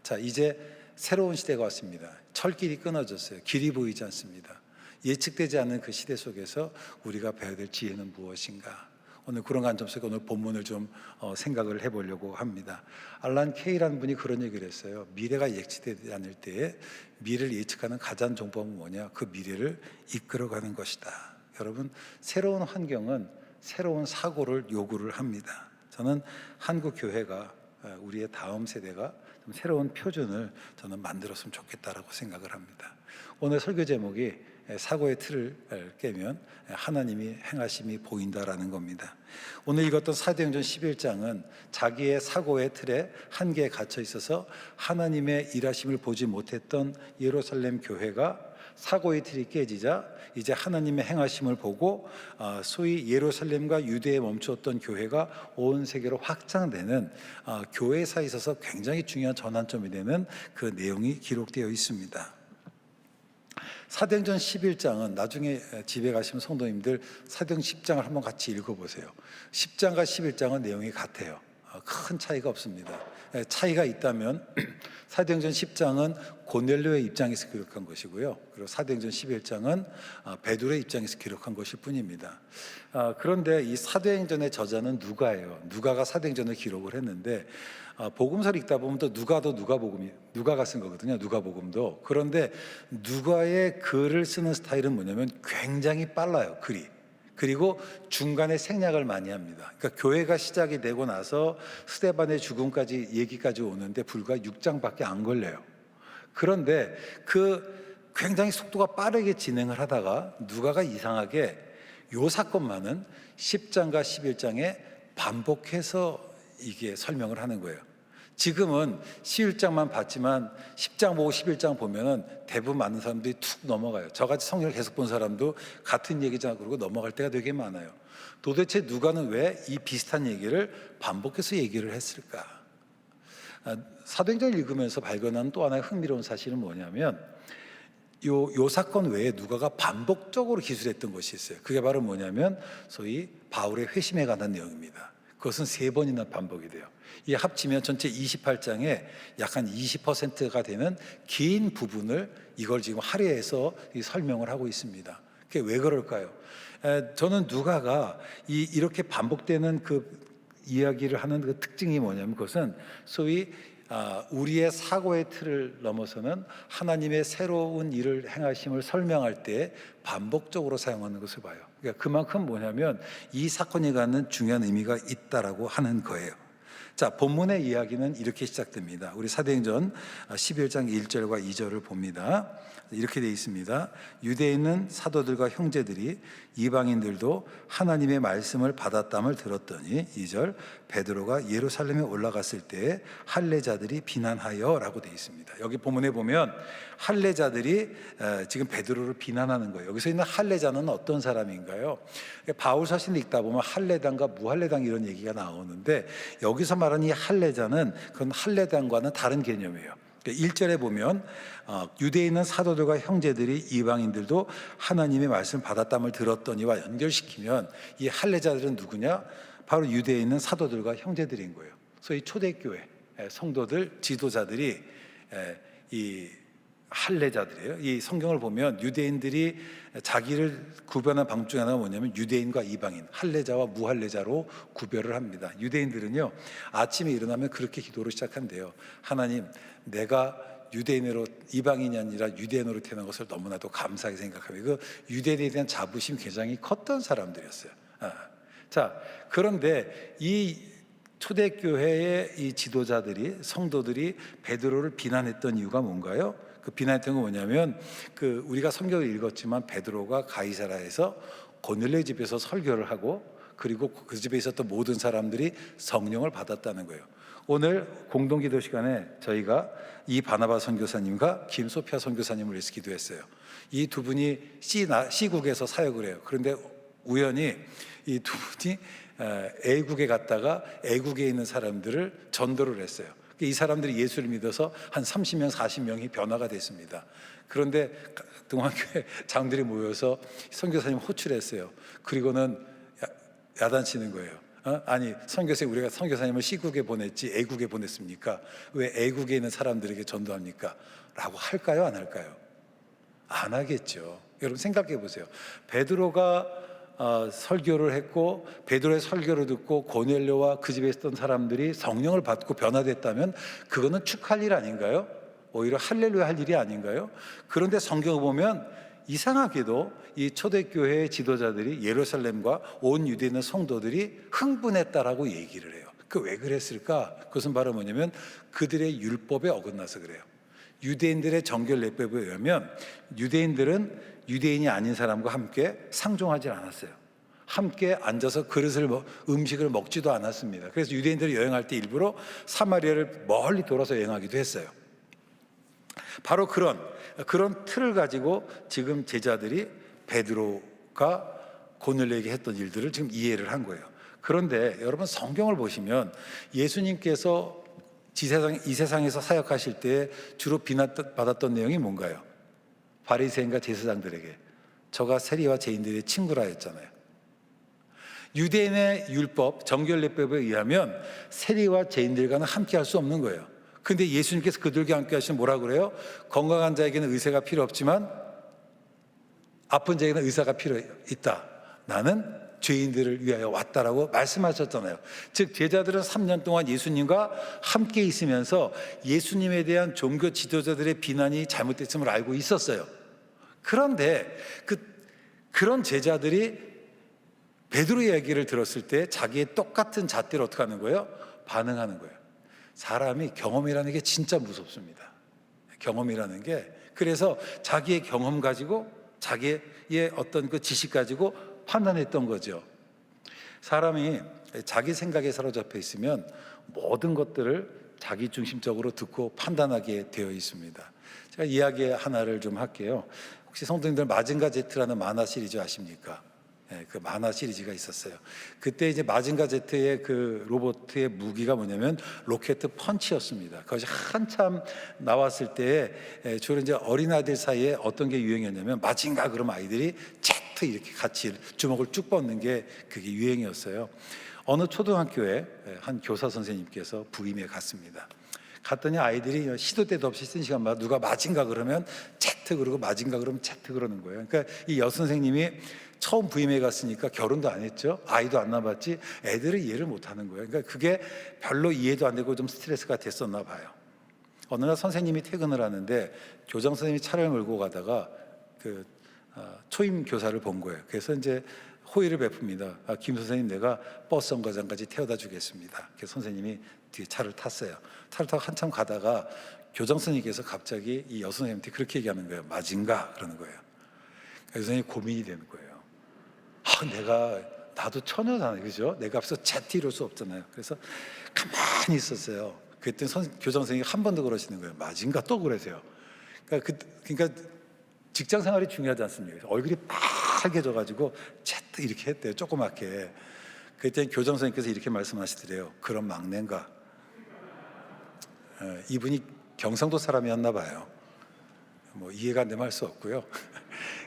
자, 이제 새로운 시대가 왔습니다. 철길이 끊어졌어요. 길이 보이지 않습니다. 예측되지 않는 그 시대 속에서 우리가 배워야 될 지혜는 무엇인가? 오늘 그런 관점 속에 오늘 본문을 좀 생각을 해보려고 합니다. 알란 케이라는 분이 그런 얘기를 했어요. 미래가 예측되지 않을 때에 미래를 예측하는 가장 정법은 뭐냐? 그 미래를 이끌어가는 것이다. 여러분, 새로운 환경은 새로운 사고를 요구를 합니다. 저는 한국 교회가 우리의 다음 세대가 좀 새로운 표준을 저는 만들었으면 좋겠다라고 생각을 합니다. 오늘 설교 제목이 사고의 틀을 깨면 하나님이 행하심이 보인다라는 겁니다. 오늘 읽었던 사도행전 11장은 자기의 사고의 틀에 한계에 갇혀 있어서 하나님의 일하심을 보지 못했던 예루살렘 교회가 사고의 틀이 깨지자 이제 하나님의 행하심을 보고 소위 예루살렘과 유대에 멈추었던 교회가 온 세계로 확장되는 교회사에 있어서 굉장히 중요한 전환점이 되는 그 내용이 기록되어 있습니다. 사도행전 11장은 나중에 집에 가시면 성도님들 사도행전 10장을 한번 같이 읽어보세요. 10장과 11장은 내용이 같아요. 큰 차이가 없습니다. 차이가 있다면 사도행전 10장은 고넬료의 입장에서 기록한 것이고요. 그리고 사도행전 11장은 베드로의 입장에서 기록한 것일 뿐입니다. 그런데 이 사도행전의 저자는 누가예요. 누가가 사도행전을 기록을 했는데 복음서를 읽다 보면 또 누가가 쓴 거거든요. 누가복음도. 그런데 누가의 글을 쓰는 스타일은 뭐냐면 굉장히 빨라요. 글이. 그리고 중간에 생략을 많이 합니다. 그러니까 교회가 시작이 되고 나서 스데반의 죽음까지 얘기까지 오는데 불과 6장밖에 안 걸려요. 그런데 그 굉장히 속도가 빠르게 진행을 하다가 누가가 이상하게 요 사건만은 10장과 11장에 반복해서 이게 설명을 하는 거예요. 지금은 11장만 봤지만 10장 보고 11장 보면은 대부분 많은 사람들이 툭 넘어가요. 저같이 성경을 계속 본 사람도 같은 얘기잖아 그러고 넘어갈 때가 되게 많아요. 도대체 누가는 왜 이 비슷한 얘기를 반복해서 얘기를 했을까? 사도행전을 읽으면서 발견한 또 하나의 흥미로운 사실은 뭐냐면 요 사건 외에 누가가 반복적으로 기술했던 것이 있어요. 그게 바로 뭐냐면 소위 바울의 회심에 관한 내용입니다. 그것은 3번이나 반복이 돼요. 이 합치면 전체 28장에 약 한 20%가 되는 긴 부분을 이걸 지금 할애해서 설명을 하고 있습니다. 그게 왜 그럴까요? 저는 누가가 이렇게 반복되는 그 이야기를 하는 그 특징이 뭐냐면 그것은 소위 우리의 사고의 틀을 넘어서는 하나님의 새로운 일을 행하심을 설명할 때 반복적으로 사용하는 것을 봐요. 그러니까 그만큼 뭐냐면 이 사건이 갖는 중요한 의미가 있다라고 하는 거예요. 자, 본문의 이야기는 이렇게 시작됩니다. 우리 사도행전 11장 1절과 2절을 봅니다. 이렇게 되어 있습니다. 유대에 있는 사도들과 형제들이 이방인들도 하나님의 말씀을 받았담을 들었더니 2절 베드로가 예루살렘에 올라갔을 때 할례자들이 비난하여 라고 되어 있습니다. 여기 본문에 보면 할례자들이 지금 베드로를 비난하는 거예요. 여기서 있는 할례자는 어떤 사람인가요? 바울 서신을 읽다 보면 할례당과 무할례당 이런 얘기가 나오는데 여기서 말하는 이 할례자는 그건 할례당과는 다른 개념이에요. 1절에 보면 유대에 있는 사도들과 형제들이 이방인들도 하나님의 말씀을 받았담을 들었더니와 연결시키면 이 할례자들은 누구냐? 바로 유대에 있는 사도들과 형제들인 거예요. 소위 초대교회 성도들 지도자들이 이 할례자들이에요. 이 성경을 보면 유대인들이 자기를 구별하는 방법 중에 하나가 뭐냐면 유대인과 이방인, 할례자와 무할례자로 구별을 합니다. 유대인들은요, 아침에 일어나면 그렇게 기도를 시작한대요. 하나님, 내가 유대인으로, 이방인이 아니라 유대인으로 태어난 것을 너무나도 감사하게 생각하며 그 유대인에 대한 자부심이 굉장히 컸던 사람들이었어요. 자, 그런데 이 초대교회의 이 지도자들이, 성도들이 베드로를 비난했던 이유가 뭔가요? 그 비난했던 건 뭐냐면 우리가 성경을 읽었지만 베드로가 가이사라에서 고넬레 집에서 설교를 하고 그리고 그 집에 있었던 모든 사람들이 성령을 받았다는 거예요. 오늘 공동기도 시간에 저희가 이 바나바 선교사님과 김소피아 선교사님을 위해서 기도했어요. 이 두 분이 C국에서 사역을 해요. 그런데 우연히 이 두 분이 A국에 갔다가 A국에 있는 사람들을 전도를 했어요. 이 사람들이 예수를 믿어서 한 30명, 40명이 변화가 됐습니다. 그런데 동안교회 장들이 모여서 선교사님 호출했어요. 그리고는 야단치는 거예요. 아니, 선교사님, 우리가 선교사님을 C국에 보냈지 A국에 보냈습니까? 왜 A국에 있는 사람들에게 전도합니까? 라고 할까요? 안 할까요? 안 하겠죠. 여러분 생각해 보세요. 베드로가 설교를 했고 베드로의 설교를 듣고 고넬료와 그 집에 있었던 사람들이 성령을 받고 변화됐다면 그거는 축하할 일 아닌가요? 오히려 할렐루야 할 일이 아닌가요? 그런데 성경을 보면 이상하게도 이 초대교회의 지도자들이 예루살렘과 온 유대에 있는 성도들이 흥분했다라고 얘기를 해요. 그 왜 그랬을까? 그것은 바로 뭐냐면 그들의 율법에 어긋나서 그래요. 유대인들의 정결례법에 의하면 유대인들은 유대인이 아닌 사람과 함께 상종하지 않았어요. 함께 앉아서 음식을 먹지도 않았습니다. 그래서 유대인들이 여행할 때 일부러 사마리아를 멀리 돌아서 여행하기도 했어요. 바로 그런 틀을 가지고 지금 제자들이 베드로가 고넬료에게 했던 일들을 지금 이해를 한 거예요. 그런데 여러분 성경을 보시면 예수님께서 이 세상에서 사역하실 때 주로 비난받았던 내용이 뭔가요? 바리새인과 제사장들에게 저가 세리와 죄인들의 친구라 했잖아요. 유대인의 율법, 정결례법에 의하면 세리와 죄인들과는 함께 할 수 없는 거예요. 근데 예수님께서 그들과 함께 하시면 뭐라 그래요? 건강한 자에게는 의사가 필요 없지만 아픈 자에게는 의사가 필요 있다. 나는 죄인들을 위하여 왔다라고 말씀하셨잖아요. 즉 제자들은 3년 동안 예수님과 함께 있으면서 예수님에 대한 종교 지도자들의 비난이 잘못됐음을 알고 있었어요. 그런데 그런 제자들이 베드로 이야기를 들었을 때 자기의 똑같은 잣대로 어떻게 하는 거예요? 반응하는 거예요. 사람이 경험이라는 게 진짜 무섭습니다. 경험이라는 게 그래서 자기의 경험 가지고 자기의 어떤 그 지식 가지고 판단했던 거죠. 사람이 자기 생각에 사로잡혀 있으면 모든 것들을 자기 중심적으로 듣고 판단하게 되어 있습니다. 제가 이야기 하나를 좀 할게요. 혹시 성도님들 마징가 제트라는 만화 시리즈 아십니까? 그 만화 시리즈가 있었어요. 그때 이제 마징가 제트의 그 로봇의 무기가 뭐냐면 로켓 펀치였습니다. 그것이 한참 나왔을 때에 주로 이제 어린아이들 사이에 어떤 게 유행이었냐면 마징가 그러면 아이들이 제트 이렇게 같이 주먹을 쭉 뻗는 게 그게 유행이었어요. 어느 초등학교에 한 교사 선생님께서 부임해 갔습니다. 갔더니 아이들이 시도 때도 없이 쓴 시간마다 누가 마징가 그러면 제트 그러고 마징가 그러면 제트 그러는 거예요. 그러니까 이 여선생님이 처음 부임해 갔으니까 결혼도 안 했죠. 아이도 안 낳았지. 애들은 이해를 못 하는 거예요. 그러니까 그게 별로 이해도 안 되고 좀 스트레스가 됐었나 봐요. 어느 날 선생님이 퇴근을 하는데 교장 선생님이 차를 몰고 가다가 그 초임 교사를 본 거예요. 그래서 이제 호의를 베풉니다. 김 선생님, 내가 버스 정거장까지 태워다 주겠습니다. 그래서 선생님이 뒤에 차를 탔어요. 차를 타고 한참 가다가 교장 선생님께서 갑자기 이 여선생님한테 그렇게 얘기하는 거예요. 마징가 그러는 거예요. 그래서 선생님이 고민이 되는 거예요. 나도 처녀잖아요, 그죠? 내가 앞서 제트 이럴 수 없잖아요. 그래서 가만히 있었어요. 그랬더니 교장 선생님이 한 번 더 그러시는 거예요. 마징가 또 그러세요. 그러니까 직장 생활이 중요하지 않습니까? 얼굴이 빨개져가지고 제트 이렇게 했대요, 조그맣게. 그랬더니 교장 선생님께서 이렇게 말씀하시더래요. 그런 막내인가? 이분이 경상도 사람이었나 봐요. 뭐 이해가 안 되면 할 수 없고요.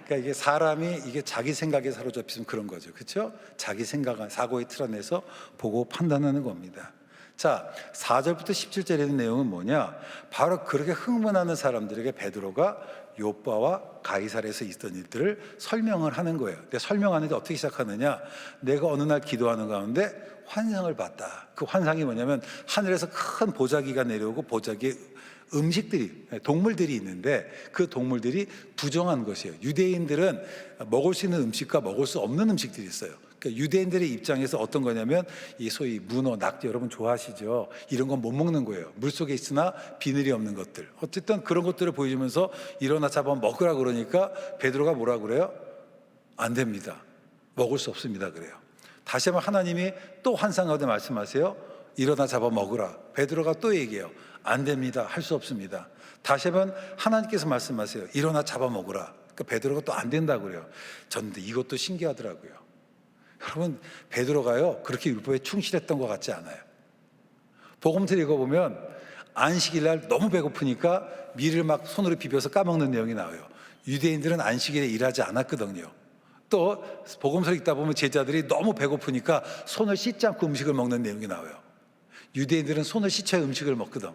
그러니까 이게 사람이 이게 자기 생각에 사로잡히면 그런 거죠, 그렇죠? 자기 생각, 사고의 틀 안에서 보고 판단하는 겁니다. 자, 4절부터 17절에 있는 내용은 뭐냐? 바로 그렇게 흥분하는 사람들에게 베드로가 요빠와 가이사랴에서 있던 일들을 설명을 하는 거예요. 근데 설명하는데 어떻게 시작하느냐? 내가 어느 날 기도하는 가운데 환상을 봤다. 그 환상이 뭐냐면 하늘에서 큰 보자기가 내려오고 보자기에 음식들이, 동물들이 있는데 그 동물들이 부정한 것이에요. 유대인들은 먹을 수 있는 음식과 먹을 수 없는 음식들이 있어요. 그러니까 유대인들의 입장에서 어떤 거냐면 이 소위 문어, 낙지 여러분 좋아하시죠? 이런 건 못 먹는 거예요. 물속에 있으나 비늘이 없는 것들. 어쨌든 그런 것들을 보여주면서 일어나 잡아 먹으라 그러니까 베드로가 뭐라 그래요? 안 됩니다. 먹을 수 없습니다 그래요. 다시 한번 하나님이 또 환상 가운데 말씀하세요. 일어나 잡아 먹으라. 베드로가 또 얘기해요. 안 됩니다. 할 수 없습니다. 다시 한번 하나님께서 말씀하세요. 일어나 잡아 먹으라. 그러니까 베드로가 또 안 된다고 그래요. 저는 이것도 신기하더라고요. 여러분, 베드로가요 그렇게 율법에 충실했던 것 같지 않아요. 복음서 읽어보면 안식일 날 너무 배고프니까 밀을 막 손으로 비벼서 까먹는 내용이 나와요. 유대인들은 안식일에 일하지 않았거든요. 또 복음서 읽다 보면 제자들이 너무 배고프니까 손을 씻지 않고 음식을 먹는 내용이 나와요. 유대인들은 손을 씻어야 음식을 먹거든.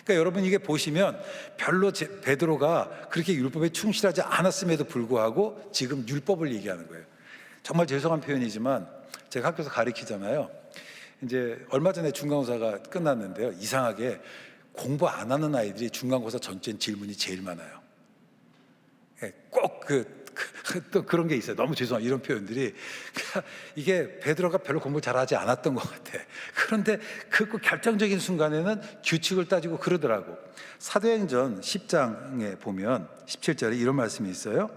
그러니까 여러분 이게 보시면 별로 베드로가 그렇게 율법에 충실하지 않았음에도 불구하고 지금 율법을 얘기하는 거예요. 정말 죄송한 표현이지만 제가 학교에서 가르치잖아요. 이제 얼마 전에 중간고사가 끝났는데요. 이상하게 공부 안 하는 아이들이 중간고사 전체 질문이 제일 많아요. 꼭 또 그런 게 있어요. 너무 죄송해요. 이런 표현들이. 이게 베드로가 별로 공부 잘하지 않았던 것 같아. 그런데 그 결정적인 순간에는 규칙을 따지고 그러더라고. 사도행전 10장에 보면 17절에 이런 말씀이 있어요.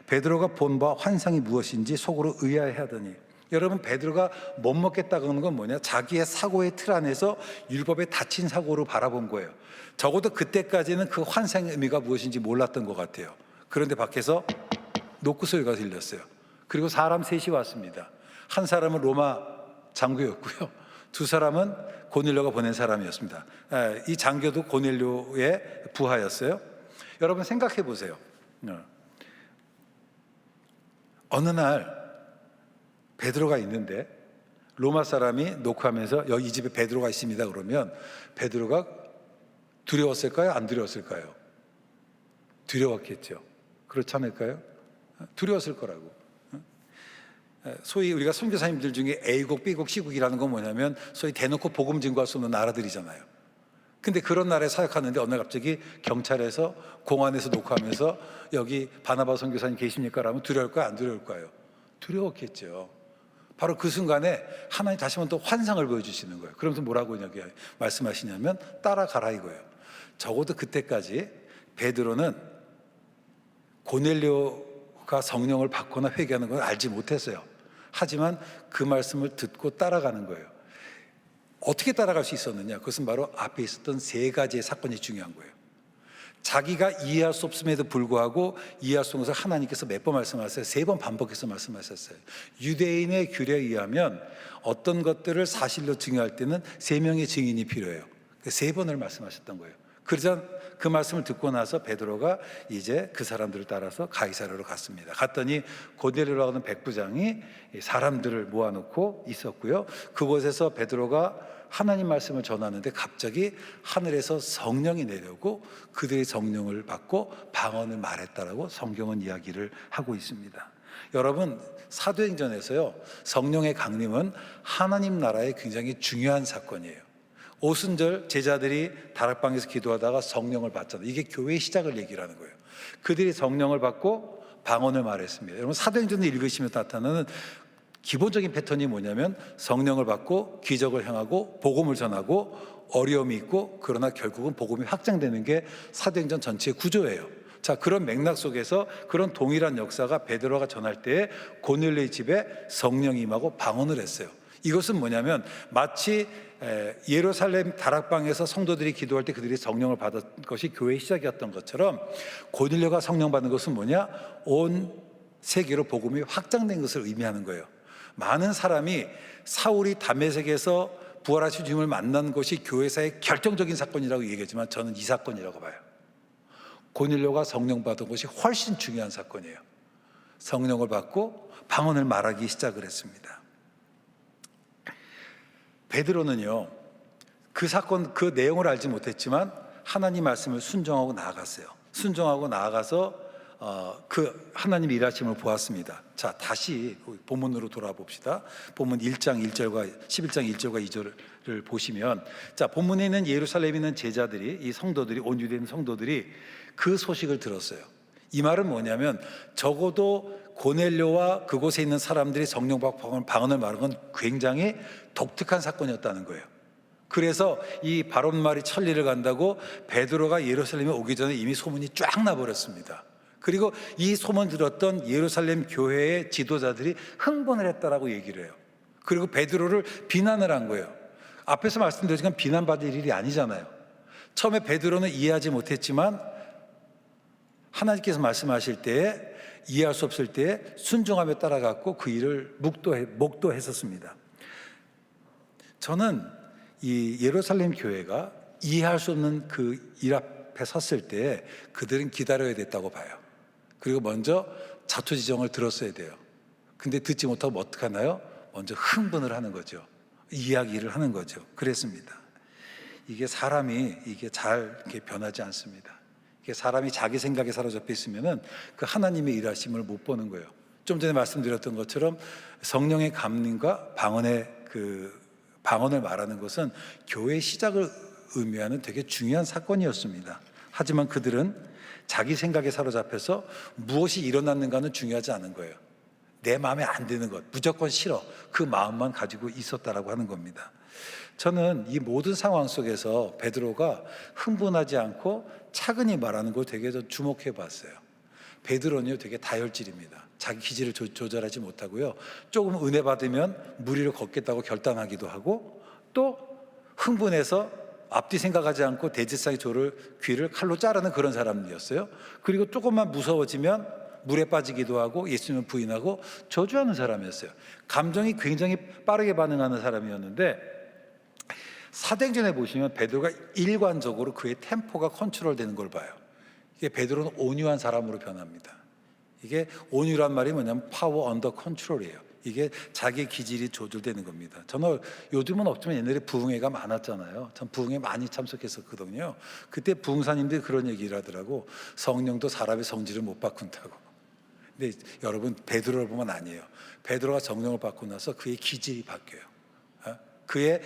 베드로가 본 바 환상이 무엇인지 속으로 의아해하더니. 여러분, 베드로가 못 먹겠다고 하는 건 뭐냐? 자기의 사고의 틀 안에서 율법에 닫힌 사고로 바라본 거예요. 적어도 그때까지는 그 환상의 의미가 무엇인지 몰랐던 것 같아요. 그런데 밖에서 노크 소리가 들렸어요. 그리고 사람 셋이 왔습니다. 한 사람은 로마 장교였고요. 두 사람은 고넬료가 보낸 사람이었습니다. 이 장교도 고넬료의 부하였어요. 여러분 생각해 보세요. 어느 날 베드로가 있는데 로마 사람이 노크하면서 여기 이 집에 베드로가 있습니다 그러면 베드로가 두려웠을까요? 안 두려웠을까요? 두려웠겠죠. 그렇지 않을까요? 두려웠을 거라고. 소위 우리가 선교사님들 중에 A국, B국, C국이라는 건 뭐냐면 소위 대놓고 복음 증거할 수 없는 나라들이잖아요. 근데 그런 나라에 사역하는데 어느 날 갑자기 경찰에서 공안에서 녹화하면서 여기 바나바 선교사님 계십니까? 라면 두려울까요? 안 두려울까요? 두려웠겠죠. 바로 그 순간에 하나님 다시 한번 또 환상을 보여주시는 거예요. 그러면서 뭐라고 말씀하시냐면 따라가라 이거예요. 적어도 그때까지 베드로는 고넬료가 성령을 받거나 회개하는 걸 알지 못했어요. 하지만 그 말씀을 듣고 따라가는 거예요. 어떻게 따라갈 수 있었느냐? 그것은 바로 앞에 있었던 세 가지의 사건이 중요한 거예요. 자기가 이해할 수 없음에도 불구하고 이해할 수 없는 것을 하나님께서 몇 번 말씀하셨어요? 3번 반복해서 말씀하셨어요. 유대인의 규례에 의하면 어떤 것들을 사실로 증거할 때는 3명의 증인이 필요해요. 3번을 말씀하셨던 거예요. 그러자 그 말씀을 듣고 나서 베드로가 이제 그 사람들을 따라서 가이사랴로 갔습니다. 갔더니 고넬료라고 하는 백부장이 사람들을 모아놓고 있었고요. 그곳에서 베드로가 하나님 말씀을 전하는데 갑자기 하늘에서 성령이 내려오고 그들의 성령을 받고 방언을 말했다라고 성경은 이야기를 하고 있습니다. 여러분, 사도행전에서요, 성령의 강림은 하나님 나라의 굉장히 중요한 사건이에요. 오순절 제자들이 다락방에서 기도하다가 성령을 받잖아요. 이게 교회의 시작을 얘기를 하는 거예요. 그들이 성령을 받고 방언을 말했습니다. 여러분, 사도행전을 읽으시면 나타나는 기본적인 패턴이 뭐냐면 성령을 받고 기적을 행하고 복음을 전하고 어려움이 있고 그러나 결국은 복음이 확장되는 게 사도행전 전체의 구조예요. 자, 그런 맥락 속에서 그런 동일한 역사가 베드로가 전할 때에 고넬료의 집에 성령이 임하고 방언을 했어요. 이것은 뭐냐면 마치 예루살렘 다락방에서 성도들이 기도할 때 그들이 성령을 받은 것이 교회의 시작이었던 것처럼 고넬료가 성령 받은 것은 뭐냐? 온 세계로 복음이 확장된 것을 의미하는 거예요. 많은 사람이 사울이 다메섹에서 부활하신 주님을 만난 것이 교회사의 결정적인 사건이라고 얘기하지만 저는 이 사건이라고 봐요. 고넬료가 성령 받은 것이 훨씬 중요한 사건이에요. 성령을 받고 방언을 말하기 시작을 했습니다. 베드로는요, 그 사건, 그 내용을 알지 못했지만 하나님 말씀을 순종하고 나아갔어요. 순종하고 나아가서 그 하나님 일하심을 보았습니다. 자, 다시 본문으로 돌아봅시다. 본문 1장 1절과 11장 1절과 2절을 보시면, 자, 본문에 있는 예루살렘에 있는 제자들이, 이 성도들이, 온 유대인 성도들이 그 소식을 들었어요. 이 말은 뭐냐면 적어도 고넬료와 그곳에 있는 사람들이 성령 받고 방언을 말한 건 굉장히 독특한 사건이었다는 거예요. 그래서 이 바론말이 천리를 간다고 베드로가 예루살렘에 오기 전에 이미 소문이 쫙 나버렸습니다. 그리고 이 소문 들었던 예루살렘 교회의 지도자들이 흥분을 했다라고 얘기를 해요. 그리고 베드로를 비난을 한 거예요. 앞에서 말씀드렸지만 비난받을 일이 아니잖아요. 처음에 베드로는 이해하지 못했지만 하나님께서 말씀하실 때에 이해할 수 없을 때에 순종하며 따라갔고 그 일을 목도했었습니다. 저는 이 예루살렘 교회가 이해할 수 없는 그 일 앞에 섰을 때 그들은 기다려야 됐다고 봐요. 그리고 먼저 자초지종을 들었어야 돼요. 근데 듣지 못하면 어떡하나요? 먼저 흥분을 하는 거죠. 이야기를 하는 거죠. 그랬습니다. 이게 사람이 이게 잘 이렇게 변하지 않습니다. 이게 사람이 자기 생각에 사로잡혀 있으면은 그 하나님의 일하심을 못 보는 거예요. 좀 전에 말씀드렸던 것처럼 성령의 감림과 방언을 말하는 것은 교회의 시작을 의미하는 되게 중요한 사건이었습니다. 하지만 그들은 자기 생각에 사로잡혀서 무엇이 일어났는가는 중요하지 않은 거예요. 내 마음에 안 드는 것, 무조건 싫어, 그 마음만 가지고 있었다라고 하는 겁니다. 저는 이 모든 상황 속에서 베드로가 흥분하지 않고 차근히 말하는 걸 되게 주목해 봤어요. 베드로는요 되게 다혈질입니다. 자기 기질을 조절하지 못하고요, 조금 은혜 받으면 무리를 걷겠다고 결단하기도 하고, 또 흥분해서 앞뒤 생각하지 않고 대제사의 귀를 칼로 자르는 그런 사람이었어요. 그리고 조금만 무서워지면 물에 빠지기도 하고 예수님을 부인하고 저주하는 사람이었어요. 감정이 굉장히 빠르게 반응하는 사람이었는데, 사도행전에 보시면 베드로가 일관적으로 그의 템포가 컨트롤되는 걸 봐요. 이게 베드로는 온유한 사람으로 변합니다. 이게 온유란 말이 뭐냐면 파워 언더 컨트롤이에요. 이게 자기 기질이 조절되는 겁니다. 저는 요즘은 없지만 옛날에 부흥회가 많았잖아요. 전 부흥회 많이 참석했었거든요. 그때 부흥사님들이 그런 얘기를 하더라고. 성령도 사람의 성질을 못 바꾼다고. 근데 여러분, 베드로를 보면 아니에요. 베드로가 성령을 받고 나서 그의 기질이 바뀌어요. 그의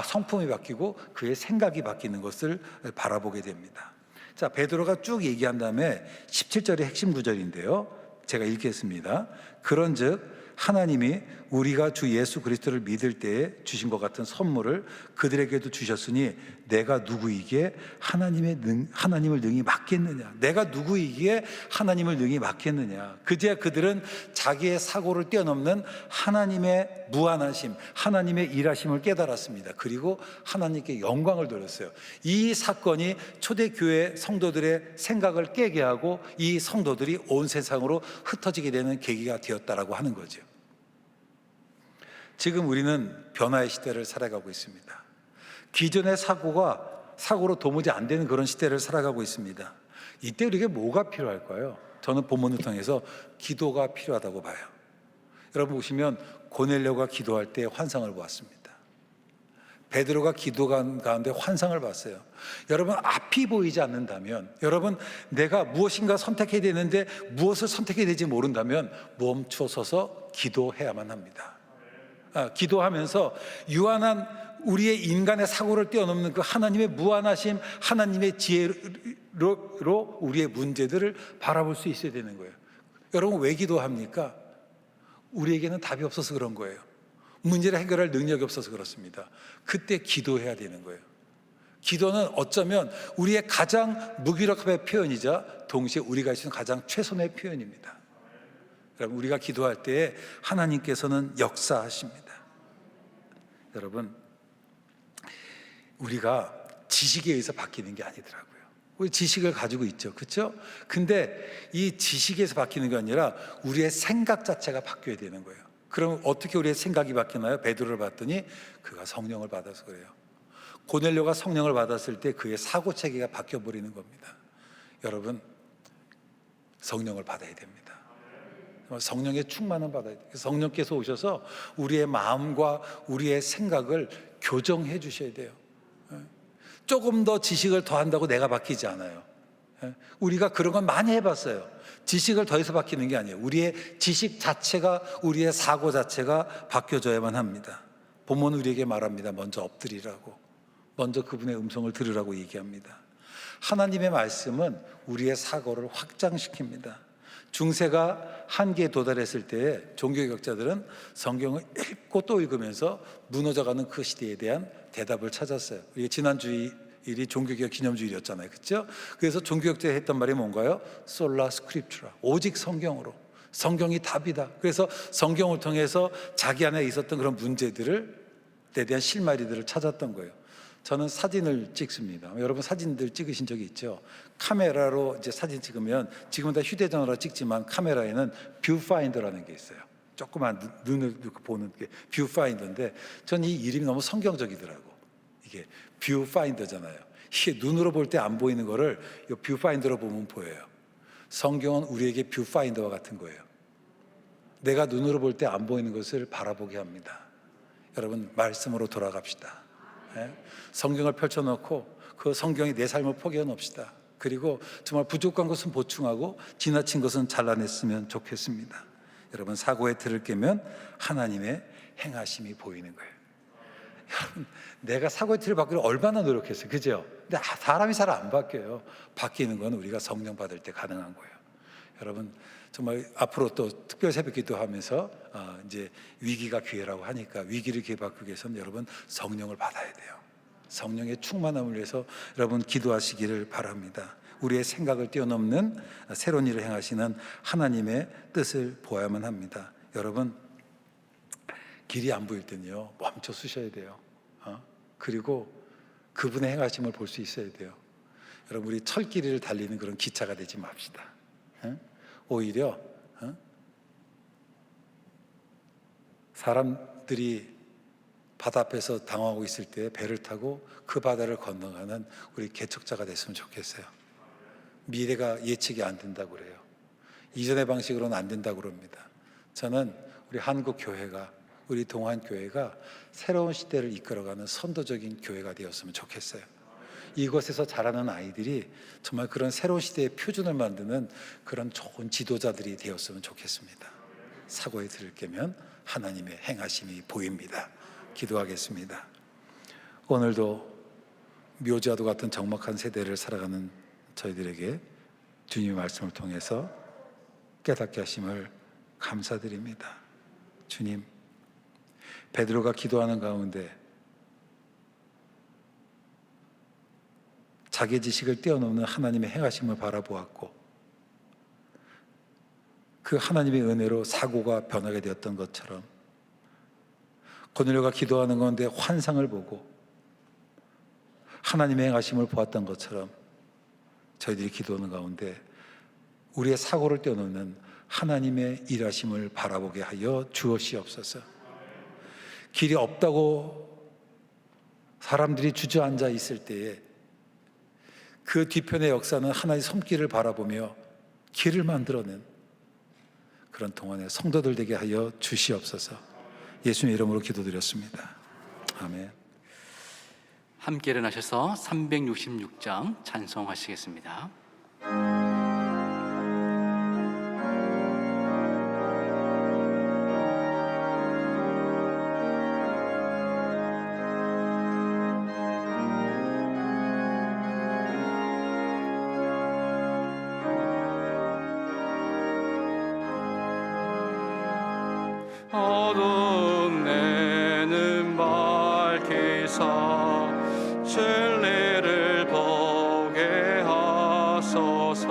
성품이 바뀌고 그의 생각이 바뀌는 것을 바라보게 됩니다. 자, 베드로가 쭉 얘기한 다음에 17절이 핵심 구절인데요, 제가 읽겠습니다. 그런즉 하나님이 우리가 주 예수 그리스도를 믿을 때에 주신 것 같은 선물을 그들에게도 주셨으니 내가 누구이기에 하나님을 능히 맡겠느냐? 내가 누구이기에 하나님을 능히 맡겠느냐? 그제야 그들은 자기의 사고를 뛰어넘는 하나님의 무한하심, 하나님의 일하심을 깨달았습니다. 그리고 하나님께 영광을 돌렸어요. 이 사건이 초대교회 성도들의 생각을 깨게 하고 이 성도들이 온 세상으로 흩어지게 되는 계기가 되었다라고 하는 거죠. 지금 우리는 변화의 시대를 살아가고 있습니다. 기존의 사고로 도무지 안 되는 그런 시대를 살아가고 있습니다. 이때 우리에게 뭐가 필요할까요? 저는 본문을 통해서 기도가 필요하다고 봐요. 여러분 보시면 고넬료가 기도할 때 환상을 보았습니다. 베드로가 기도 가운데 환상을 봤어요. 여러분 앞이 보이지 않는다면, 여러분 내가 무엇인가 선택해야 되는데 무엇을 선택해야 될지 모른다면 멈춰서서 기도해야만 합니다. 기도하면서 유한한 우리의 인간의 사고를 뛰어넘는 그 하나님의 무한하심, 하나님의 지혜로 우리의 문제들을 바라볼 수 있어야 되는 거예요. 여러분 왜 기도합니까? 우리에게는 답이 없어서 그런 거예요. 문제를 해결할 능력이 없어서 그렇습니다. 그때 기도해야 되는 거예요. 기도는 어쩌면 우리의 가장 무기력함의 표현이자 동시에 우리가 할 수 있는 가장 최선의 표현입니다. 여러분 우리가 기도할 때에 하나님께서는 역사하십니다. 여러분 우리가 지식에 의해서 바뀌는 게 아니더라고요. 우리 지식을 가지고 있죠, 그렇죠? 근데 이 지식에서 바뀌는 게 아니라 우리의 생각 자체가 바뀌어야 되는 거예요. 그럼 어떻게 우리의 생각이 바뀌나요? 베드로를 봤더니 그가 성령을 받아서 그래요. 고넬료가 성령을 받았을 때 그의 사고 체계가 바뀌어 버리는 겁니다. 여러분 성령을 받아야 됩니다. 성령의 충만함을 받아야 돼요. 성령께서 오셔서 우리의 마음과 우리의 생각을 교정해 주셔야 돼요. 조금 더 지식을 더한다고 내가 바뀌지 않아요. 우리가 그런 건 많이 해봤어요. 지식을 더해서 바뀌는 게 아니에요. 우리의 지식 자체가, 우리의 사고 자체가 바뀌어져야만 합니다. 본문은 우리에게 말합니다. 먼저 엎드리라고, 먼저 그분의 음성을 들으라고 얘기합니다. 하나님의 말씀은 우리의 사고를 확장시킵니다. 중세가 한계에 도달했을 때 종교개혁자들은 성경을 읽고 또 읽으면서 무너져가는 그 시대에 대한 대답을 찾았어요. 우리 지난 주일이 종교개혁 기념주일이었잖아요, 그렇죠? 그래서 종교개혁자가 했던 말이 뭔가요? 솔라 스크립투라, 오직 성경으로, 성경이 답이다. 그래서 성경을 통해서 자기 안에 있었던 그런 문제들에 대한 실마리들을 찾았던 거예요. 저는 사진을 찍습니다. 여러분 사진들 찍으신 적이 있죠? 카메라로 이제 사진 찍으면 지금은 다 휴대전화로 찍지만 카메라에는 뷰파인더라는 게 있어요. 조그만 눈을 보는 게 뷰파인더인데 전 이 이름이 너무 성경적이더라고. 이게 뷰파인더잖아요. 이게 눈으로 볼 때 안 보이는 거를 이 뷰파인더로 보면 보여요. 성경은 우리에게 뷰파인더와 같은 거예요. 내가 눈으로 볼 때 안 보이는 것을 바라보게 합니다. 여러분 말씀으로 돌아갑시다. 성경을 펼쳐놓고 그 성경이 내 삶을 포기해 놓읍시다. 그리고 정말 부족한 것은 보충하고 지나친 것은 잘라냈으면 좋겠습니다. 여러분 사고의 틀을 깨면 하나님의 행하심이 보이는 거예요. 여러분 내가 사고의 틀을 바꾸려고 얼마나 노력했어요, 그죠? 근데 사람이 잘 안 바뀌어요. 바뀌는 건 우리가 성령 받을 때 가능한 거예요. 여러분 정말 앞으로 또 특별 새벽 기도하면서 이제 위기가 기회라고 하니까 위기를 기회 바꾸기 위해서는 여러분 성령을 받아야 돼요. 성령의 충만함을 위해서 여러분 기도하시기를 바랍니다. 우리의 생각을 뛰어넘는 새로운 일을 행하시는 하나님의 뜻을 보아야만 합니다. 여러분 길이 안 보일 때는요 멈춰 서셔야 돼요. 그리고 그분의 행하심을 볼 수 있어야 돼요. 여러분 우리 철길을 달리는 그런 기차가 되지 맙시다. 오히려 사람들이 바다 앞에서 당황하고 있을 때 배를 타고 그 바다를 건너가는 우리 개척자가 됐으면 좋겠어요. 미래가 예측이 안 된다고 그래요. 이전의 방식으로는 안 된다고 그럽니다. 저는 우리 한국 교회가, 우리 동안 교회가 새로운 시대를 이끌어가는 선도적인 교회가 되었으면 좋겠어요. 이곳에서 자라는 아이들이 정말 그런 새로운 시대의 표준을 만드는 그런 좋은 지도자들이 되었으면 좋겠습니다. 사고에 틀을 깨면 하나님의 행하심이 보입니다. 기도하겠습니다. 오늘도 묘지와도 같은 적막한 세대를 살아가는 저희들에게 주님의 말씀을 통해서 깨닫게 하심을 감사드립니다. 주님, 베드로가 기도하는 가운데 자기 지식을 뛰어넘는 하나님의 행하심을 바라보았고 그 하나님의 은혜로 사고가 변하게 되었던 것처럼 고넬료가 기도하는 가운데 환상을 보고 하나님의 행하심을 보았던 것처럼 저희들이 기도하는 가운데 우리의 사고를 뛰어넘는 하나님의 일하심을 바라보게 하여 주옵시옵소서. 길이 없다고 사람들이 주저앉아 있을 때에 그 뒤편의 역사는 하나님의 손길을 바라보며 길을 만들어낸 그런 동안의 성도들 되게 하여 주시옵소서. 예수님 이름으로 기도드렸습니다. 아멘. 함께 일어나셔서 366장 찬송하시겠습니다. 어두운 내는 밝히사 진리를 보게 하소서.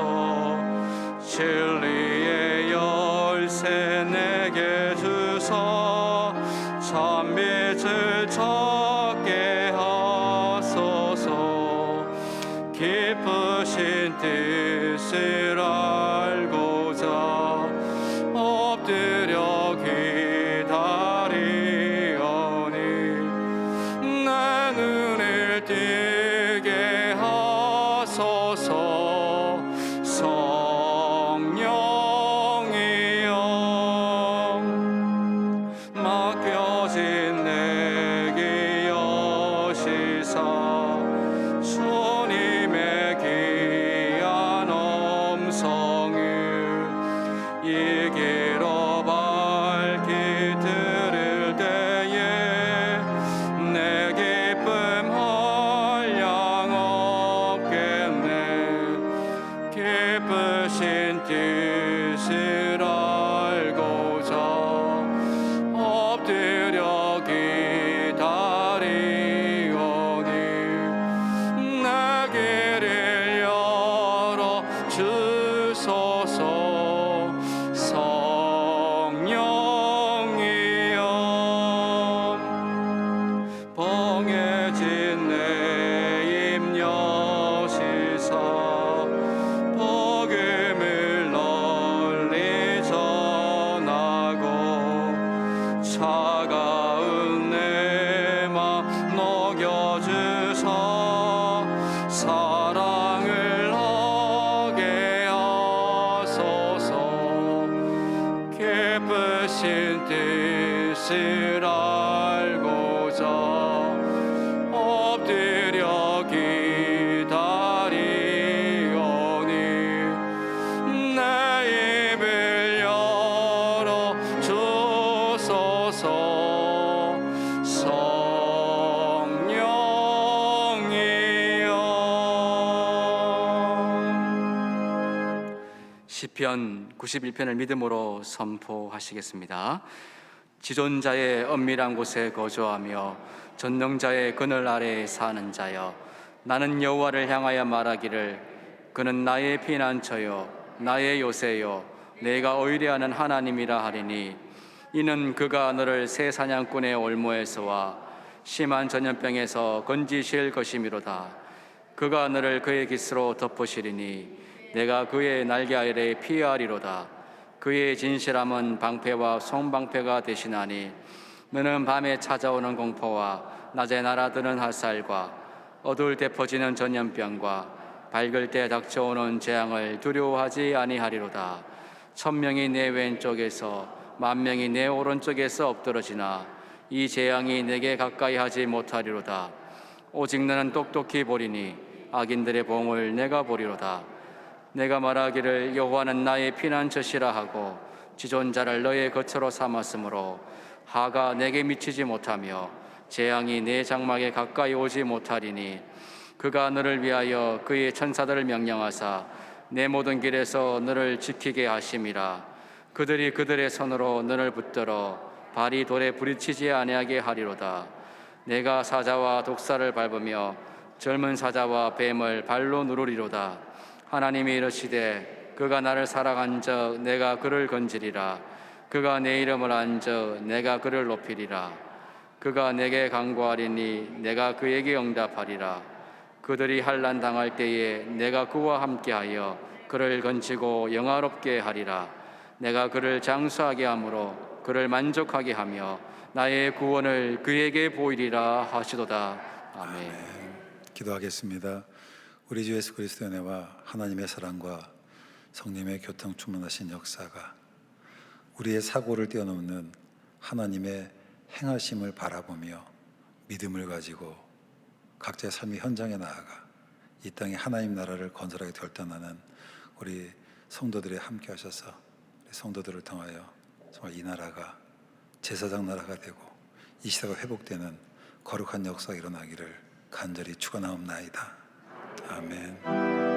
진리의 열쇠 내게 주사 참빛을 찾게 하소서. 기쁘신 뜻을 알고자 엎드려 기다리오니 내 눈을 뜨게 하소서. 성령이여 맡겨진 내게 여시사 주님의 귀한 음성을 이 길로 밝히 들을 때에 내 기쁨 한량 없겠네. 기쁘신 뜻을 알고자 엎드려 기다리오니 내 길을 열어 주소서. 성령이여 벙해진 내 입 여시사 복음을 널리 전하고 차가운 내 맘 녹여주사 사랑을 하게 하소서. 기쁘신 뜻을 알고자 엎드려 기다리오니 내 입을 열어 주소서. 성령이여 시편 91편을 믿음으로 선포하시겠습니다. 지존자의 엄밀한 곳에 거주하며 전능자의 그늘 아래에 사는 자여, 나는 여호와를 향하여 말하기를 그는 나의 피난처요 나의 요새요 내가 의뢰하는 하나님이라 하리니, 이는 그가 너를 새 사냥꾼의 올무에서와 심한 전염병에서 건지실 것이미로다. 그가 너를 그의 깃으로 덮으시리니 내가 그의 날개 아래에 피하리로다. 그의 진실함은 방패와 송방패가 되시나니, 너는 밤에 찾아오는 공포와 낮에 날아드는 화살과 어두울 때 퍼지는 전염병과 밝을 때 닥쳐오는 재앙을 두려워하지 아니하리로다. 1000명이 내 왼쪽에서 10,000명이 내 오른쪽에서 엎드러지나 이 재앙이 내게 가까이 하지 못하리로다. 오직 너는 똑똑히 보리니 악인들의 봉을 내가 보리로다. 내가 말하기를 여호와는 나의 피난처시라 하고 지존자를 너의 거처로 삼았으므로 하가 내게 미치지 못하며 재앙이 내 장막에 가까이 오지 못하리니, 그가 너를 위하여 그의 천사들을 명령하사 내 모든 길에서 너를 지키게 하심이라. 그들이 그들의 손으로 너를 붙들어 발이 돌에 부딪히지 아니하게 하리로다. 내가 사자와 독사를 밟으며 젊은 사자와 뱀을 발로 누르리로다. 하나님이 이르시되 그가 나를 사랑한즉 내가 그를 건지리라. 그가 내 이름을 안즉 내가 그를 높이리라. 그가 내게 간구하리니 내가 그에게 응답하리라. 그들이 환난 당할 때에 내가 그와 함께하여 그를 건지고 영화롭게 하리라. 내가 그를 장수하게 함으로 그를 만족하게 하며 나의 구원을 그에게 보이리라 하시도다. 아멘. 기도하겠습니다. 우리 주 예수 그리스도의 은혜와 하나님의 사랑과 성령의 교통 충만하신 역사가 우리의 사고를 뛰어넘는 하나님의 행하심을 바라보며 믿음을 가지고 각자의 삶의 현장에 나아가 이 땅에 하나님 나라를 건설하게 결단하는 우리 성도들이 함께 하셔서 우리 성도들을 통하여 정말 이 나라가 제사장 나라가 되고 이 시대가 회복되는 거룩한 역사가 일어나기를 간절히 축원하옵나이다. 아멘.